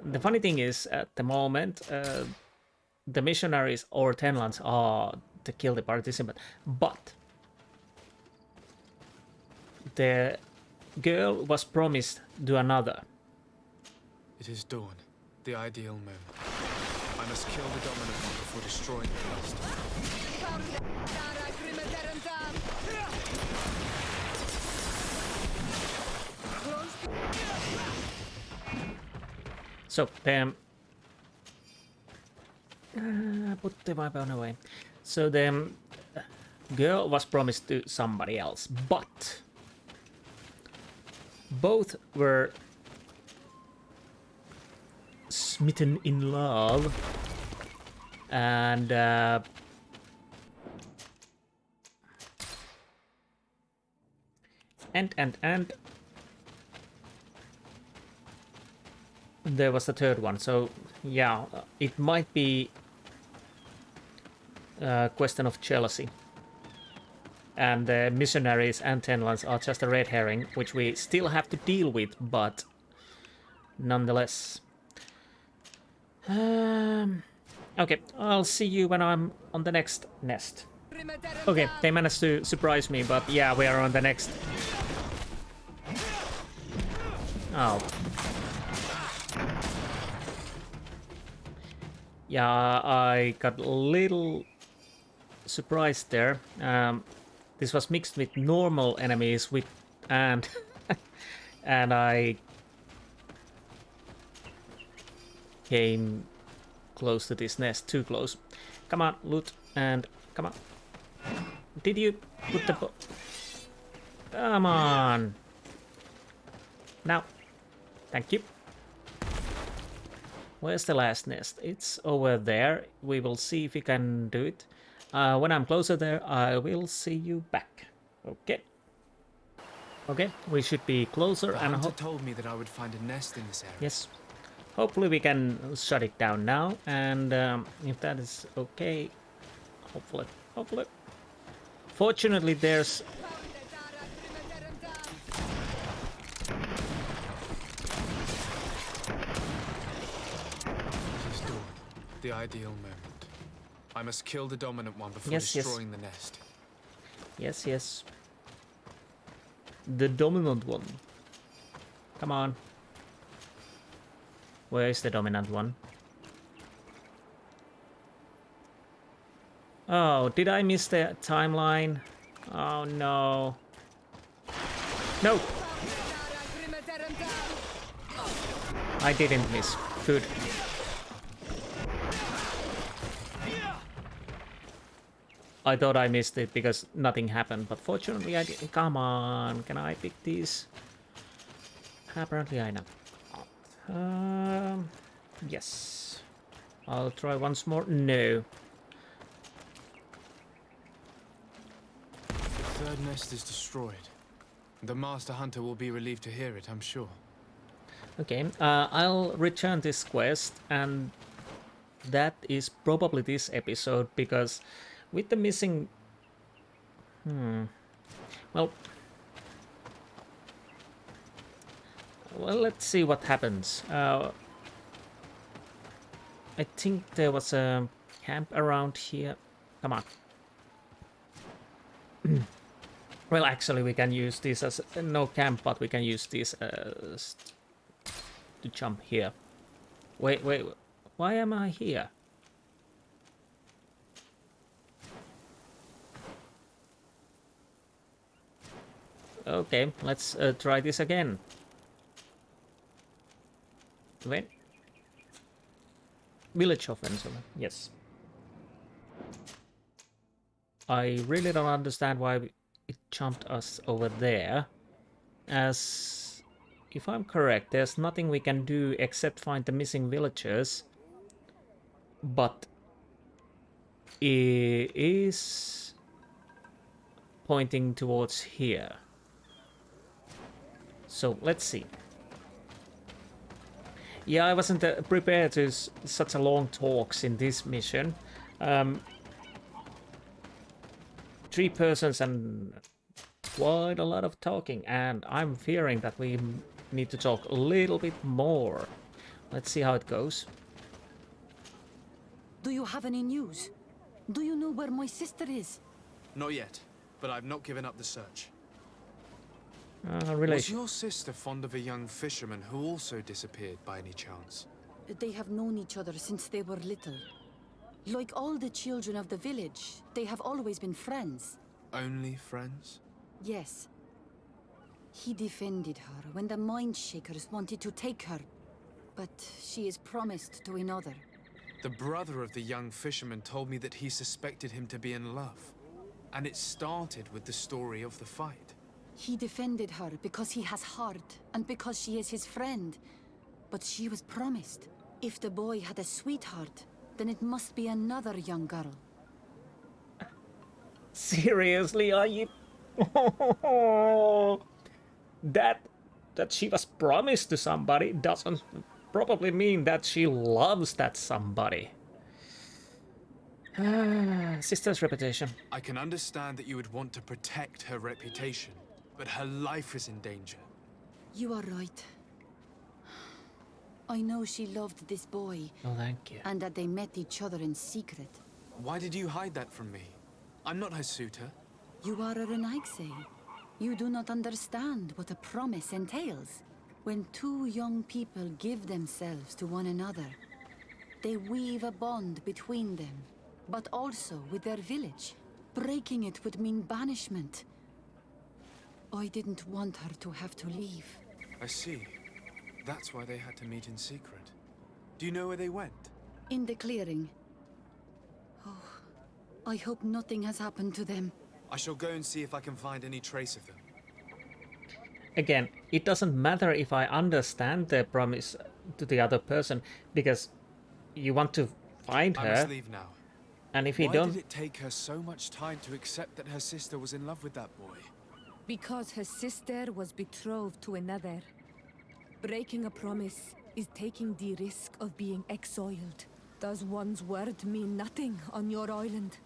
the funny thing is at the moment, the missionaries or Tenlans are to kill the participant, but the girl was promised to another. It is dawn, the ideal moment. I must kill the dominant one before destroying the last. So, put the weapon away. So the girl was promised to somebody else, but both were smitten in love, and there was the third one. So yeah, it might be a question of jealousy. And the mercenaries and Tenlans are just a red herring, which we still have to deal with, but nonetheless. Okay, I'll see you when I'm on the next nest. Okay, they managed to surprise me, but yeah, we are on the next. Oh. Yeah, I got a little surprised there. This was mixed with normal enemies with and and I came close to this nest, too close. Come on, loot, and come on. Did you put the come on. Now. Thank you. Where's the last nest? It's over there. We will see if we can do it. When I'm closer there, I will see you back. Okay. Okay, we should be closer. The and hunter told me that I would find a nest in this area. Yes. Hopefully we can shut it down now, and if that is okay, hopefully. Fortunately, there's. The ideal moment. I must kill the dominant one before Yes, destroying the nest. Yes. The dominant one. Come on. Where is the dominant one? Oh, did I miss the timeline? Oh no. No! I didn't miss. Good. I thought I missed it because nothing happened, but fortunately I didn't. Come on, can I pick these? Apparently I know. Yes. I'll try once more. No. The third nest is destroyed. The Master Hunter will be relieved to hear it, I'm sure. Okay, I'll return this quest, and that is probably this episode, because with the missing... Well, let's see what happens. I think there was a camp around here. Come on. Well, actually, we can use this as no camp, but we can use this as to jump here. Wait, why am I here? Okay, let's try this again. Wait. Village offensive, yes. I really don't understand why it jumped us over there. As if I'm correct, there's nothing we can do except find the missing villagers. But it is pointing towards here. So let's see. Yeah, I wasn't prepared to such a long talks in this mission. 3 persons and quite a lot of talking, and I'm fearing that we need to talk a little bit more. Let's see how it goes. Do you have any news? Do you know where my sister is? Not yet, but I've not given up the search. Was your sister fond of a young fisherman who also disappeared by any chance? They have known each other since they were little. Like all the children of the village, they have always been friends. Only friends? Yes. He defended her when the Mind Shakers wanted to take her. but she is promised to another. The brother of the young fisherman told me that he suspected him to be in love. And it started with the story of the fight. He defended her because he has heart, and because she is his friend. But she was promised. If the boy had a sweetheart, then it must be another young girl. Seriously, are you... that she was promised to somebody doesn't probably mean that she loves that somebody. Sister's reputation. I can understand that you would want to protect her reputation, but her life is in danger. You are right. I know she loved this boy. Oh, thank you. And that they met each other in secret. Why did you hide that from me? I'm not her suitor. You are a Renaigse. You do not understand what a promise entails. When two young people give themselves to one another, they weave a bond between them, but also with their village. Breaking it would mean banishment. I didn't want her to have to leave. I see. That's why they had to meet in secret. Do you know where they went? In the clearing. Oh, I hope nothing has happened to them. I shall go and see if I can find any trace of them. Again, it doesn't matter if I understand the promise to the other person, because you want to find her. I must leave now. And if you Why don't... did it take her so much time to accept that her sister was in love with that boy? Because her sister was betrothed to another. Breaking a promise is taking the risk of being exiled. Does one's word mean nothing on your island?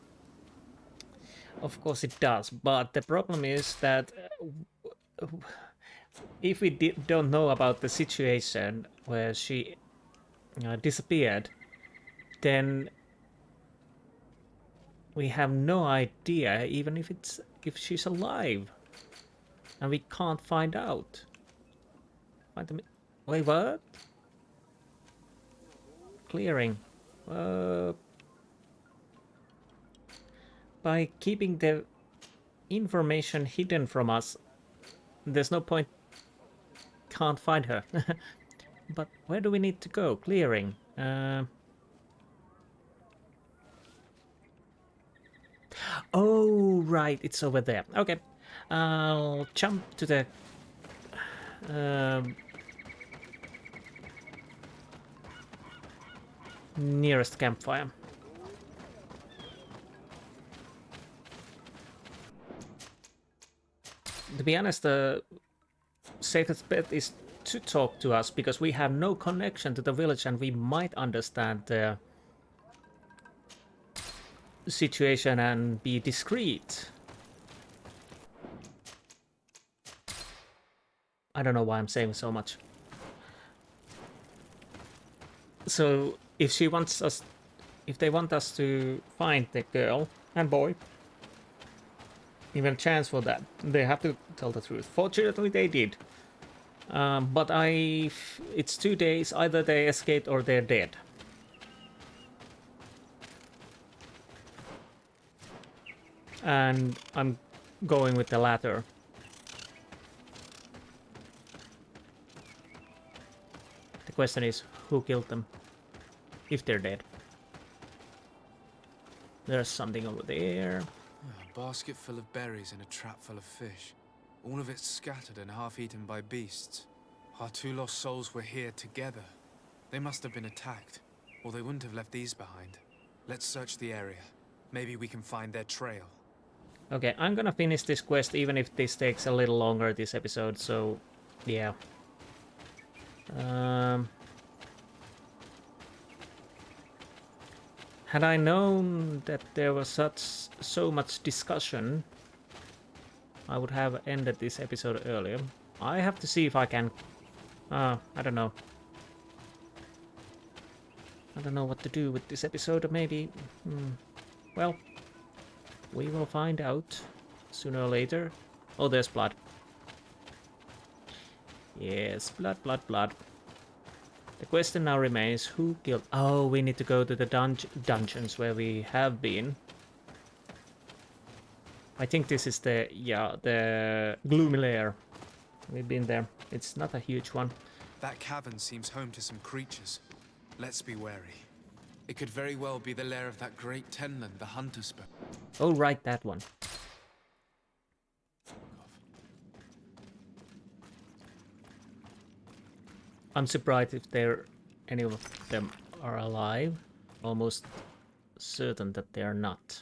Of course it does, but the problem is that if we don't know about the situation where she disappeared, then we have no idea even if she's alive, and we can't find out. Wait, what? Clearing. By keeping the information hidden from us, there's no point. Can't find her. But where do we need to go? Clearing. Oh, right, it's over there. Okay, I'll jump to the nearest campfire. To be honest, the safest bet is to talk to us, because we have no connection to the village and we might understand the situation and be discreet. I don't know why I'm saying so much. So if she wants us, if they want us to find the girl and boy, even a chance for that, they have to tell the truth. Fortunately, they did. But it's 2 days. Either they escaped or they're dead. And I'm going with the latter. The question is, who killed them? If they're dead. There's something over there. A basket full of berries and a trap full of fish. All of it scattered and half eaten by beasts. Our two lost souls were here together. They must have been attacked, or they wouldn't have left these behind. Let's search the area. Maybe we can find their trail. Okay, I'm gonna finish this quest even if this takes a little longer this episode, so yeah. Had I known that there was so much discussion, I would have ended this episode earlier. I have to see if I can... I don't know. I don't know what to do with this episode, maybe... Well, we will find out sooner or later. Oh, there's blood. Yes, blood, blood, blood. The question now remains, who killed... Oh, we need to go to the dungeons where we have been. I think this is the, yeah, the Gloomy Lair. We've been there. It's not a huge one. That cavern seems home to some creatures. Let's be wary. It could very well be the lair of that great Tenland, the hunter spoke. Oh, right, that one. I'm surprised if any of them are alive. Almost certain that they are not.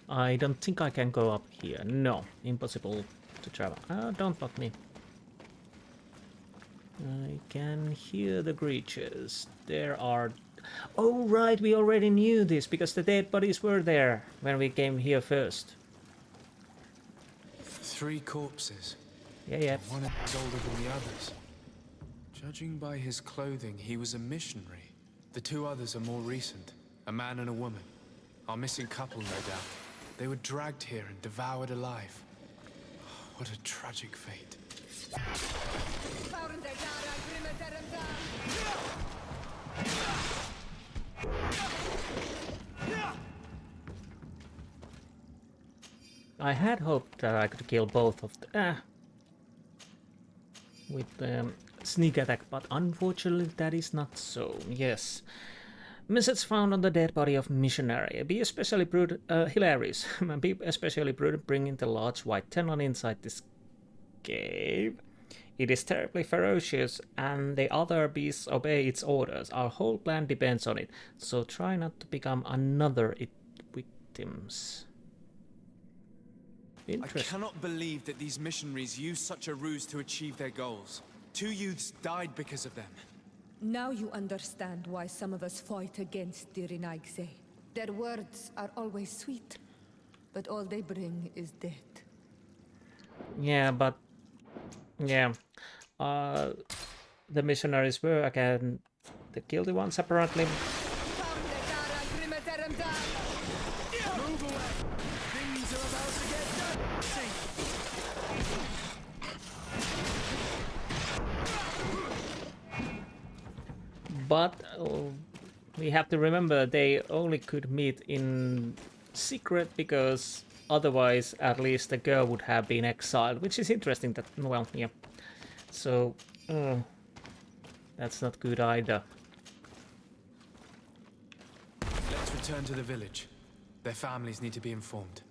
I don't think I can go up here. No, impossible to travel. Don't block me. I can hear the creatures. There are... Oh, right, we already knew this because the dead bodies were there when we came here first. 3 corpses. Yeah. One is older than the others. Judging by his clothing, he was a missionary. The 2 others are more recent. A man and a woman. Our missing couple, no doubt. They were dragged here and devoured alive. What a tragic fate. I had hoped that I could kill both of them with sneak attack, but unfortunately that is not so. Yes. Message found on the dead body of missionary. Be especially prudent, hilarious. Be especially prudent bringing the large white tenon inside this cave. It is terribly ferocious, and the other beasts obey its orders. Our whole plan depends on it, so try not to become another its victims. I cannot believe that these missionaries used such a ruse to achieve their goals. 2 youths died because of them. Now you understand why some of us fight against the Renaigse. Their words are always sweet, but all they bring is death. Yeah, but... Yeah. The missionaries were, again, the guilty ones, apparently. But we have to remember they only could meet in secret because otherwise at least the girl would have been exiled, which is interesting that, well, yeah. So, that's not good either. Let's return to the village. Their families need to be informed.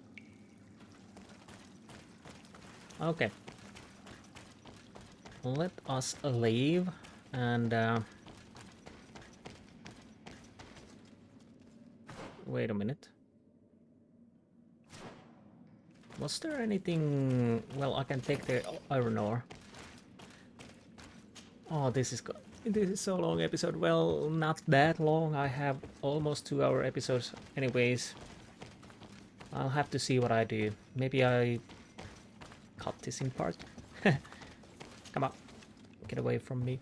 Okay. Let us leave and... Wait a minute. Was there anything... Well, I can take the iron ore. Oh, this is so long episode. Well, not that long. I have almost 2-hour episodes anyways. I'll have to see what I do. Maybe I cut this in part. Come on. Get away from me.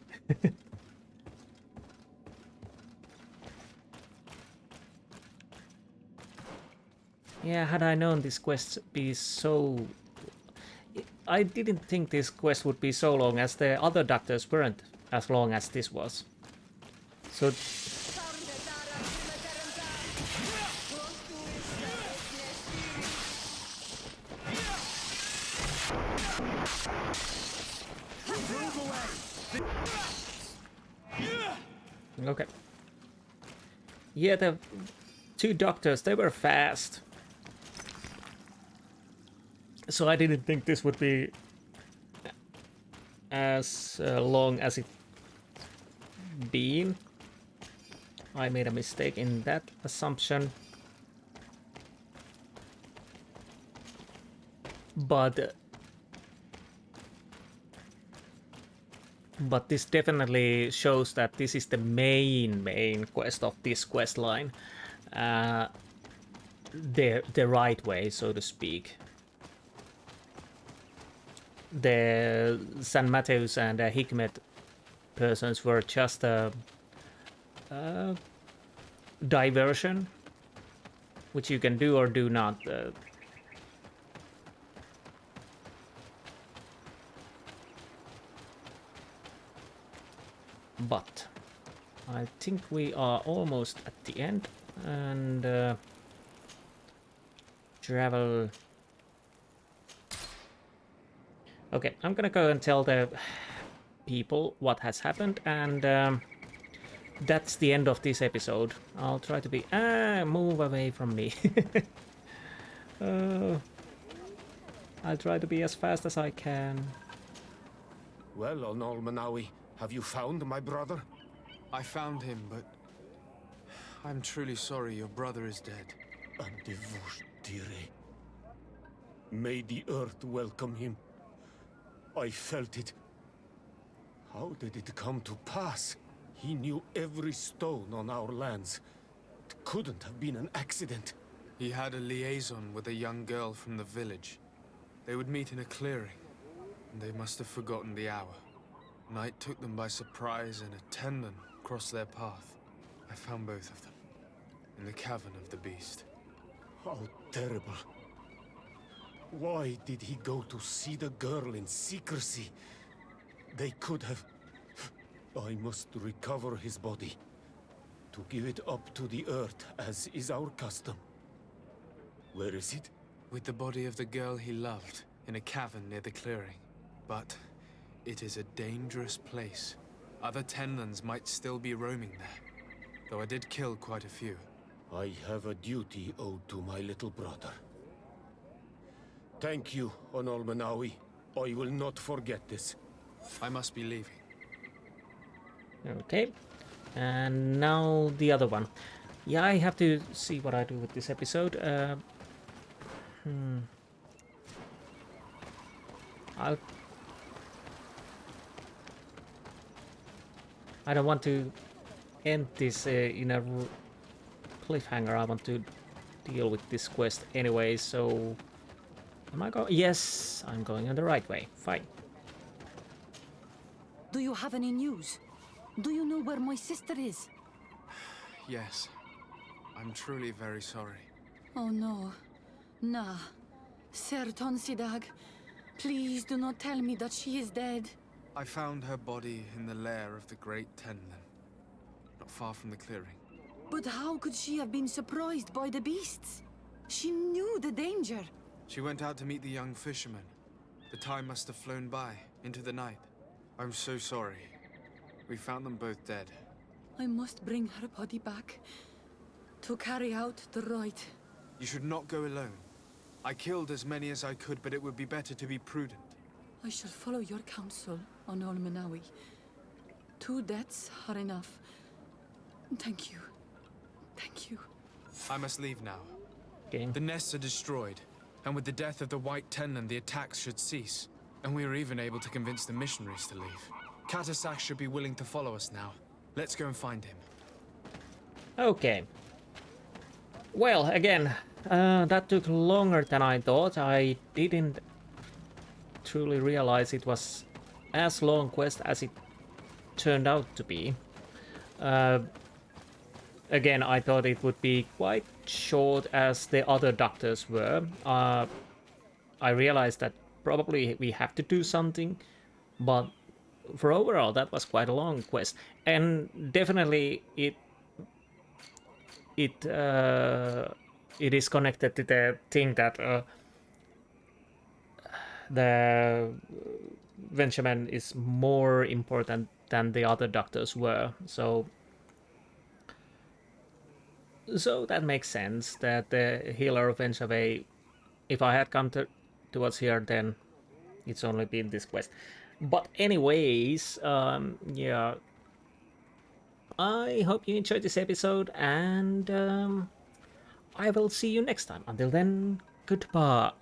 Yeah, had I known this quest be so... I didn't think this quest would be so long, as the other doctors weren't as long as this was. So... Okay. Yeah, the 2 doctors, they were fast. So I didn't think this would be as long as it been. I made a mistake in that assumption. But this definitely shows that this is the main quest of this quest line. The right way, so to speak. The San Mateus and Hikmet persons were just a diversion, which you can do or do not. But I think we are almost at the end, and travel. Okay, I'm gonna go and tell the people what has happened, and that's the end of this episode. I'll try to be... move away from me. I'll try to be as fast as I can. Well, Onol Manawi, have you found my brother? I found him, but I'm truly sorry your brother is dead. May the earth welcome him. I felt it. How did it come to pass? He knew every stone on our lands. It couldn't have been an accident. He had a liaison with a young girl from the village. They would meet in a clearing, and they must have forgotten the hour. Night took them by surprise, and a tendon crossed their path. I found both of them, in the cavern of the beast. How terrible. Why did he go to see the girl in secrecy? They could have... I must recover his body, to give it up to the earth, as is our custom. Where is it? With the body of the girl he loved, in a cavern near the clearing. But it is a dangerous place. Other Tenlans might still be roaming there, though I did kill quite a few. I have a duty owed to my little brother. Thank you, Onol Manawi. I will not forget this. I must be leaving. Okay, and now the other one. Yeah, I have to see what I do with this episode. I don't want to end this in a cliffhanger. I want to deal with this quest anyway, so... Am I going? Yes, I'm going in the right way. Fine. Do you have any news? Do you know where my sister is? Yes. I'm truly very sorry. Oh no. Nah. Ser Tonsidag, please do not tell me that she is dead. I found her body in the lair of the Great Tenlin, not far from the clearing. But how could she have been surprised by the beasts? She knew the danger. She went out to meet the young fisherman. The time must have flown by, into the night. I'm so sorry. We found them both dead. I must bring her body back to carry out the rite. You should not go alone. I killed as many as I could, but it would be better to be prudent. I shall follow your counsel, Onol Manawi. 2 deaths are enough. Thank you. Thank you. I must leave now. Okay. The nests are destroyed, and with the death of the White Tenlin, the attacks should cease. And we were even able to convince the missionaries to leave. Katasak should be willing to follow us now. Let's go and find him. Okay. Well, again, that took longer than I thought. I didn't truly realize it was as long quest as it turned out to be. Again, I thought it would be quite short as the other doctors were. I realized that probably we have to do something, but for overall that was quite a long quest, and definitely it is connected to the thing that the Ventureman is more important than the other doctors were, so that makes sense that the healer of Venture, if I had come towards here, then it's only been this quest. But anyways, yeah, I hope you enjoyed this episode, and I will see you next time. Until then, goodbye.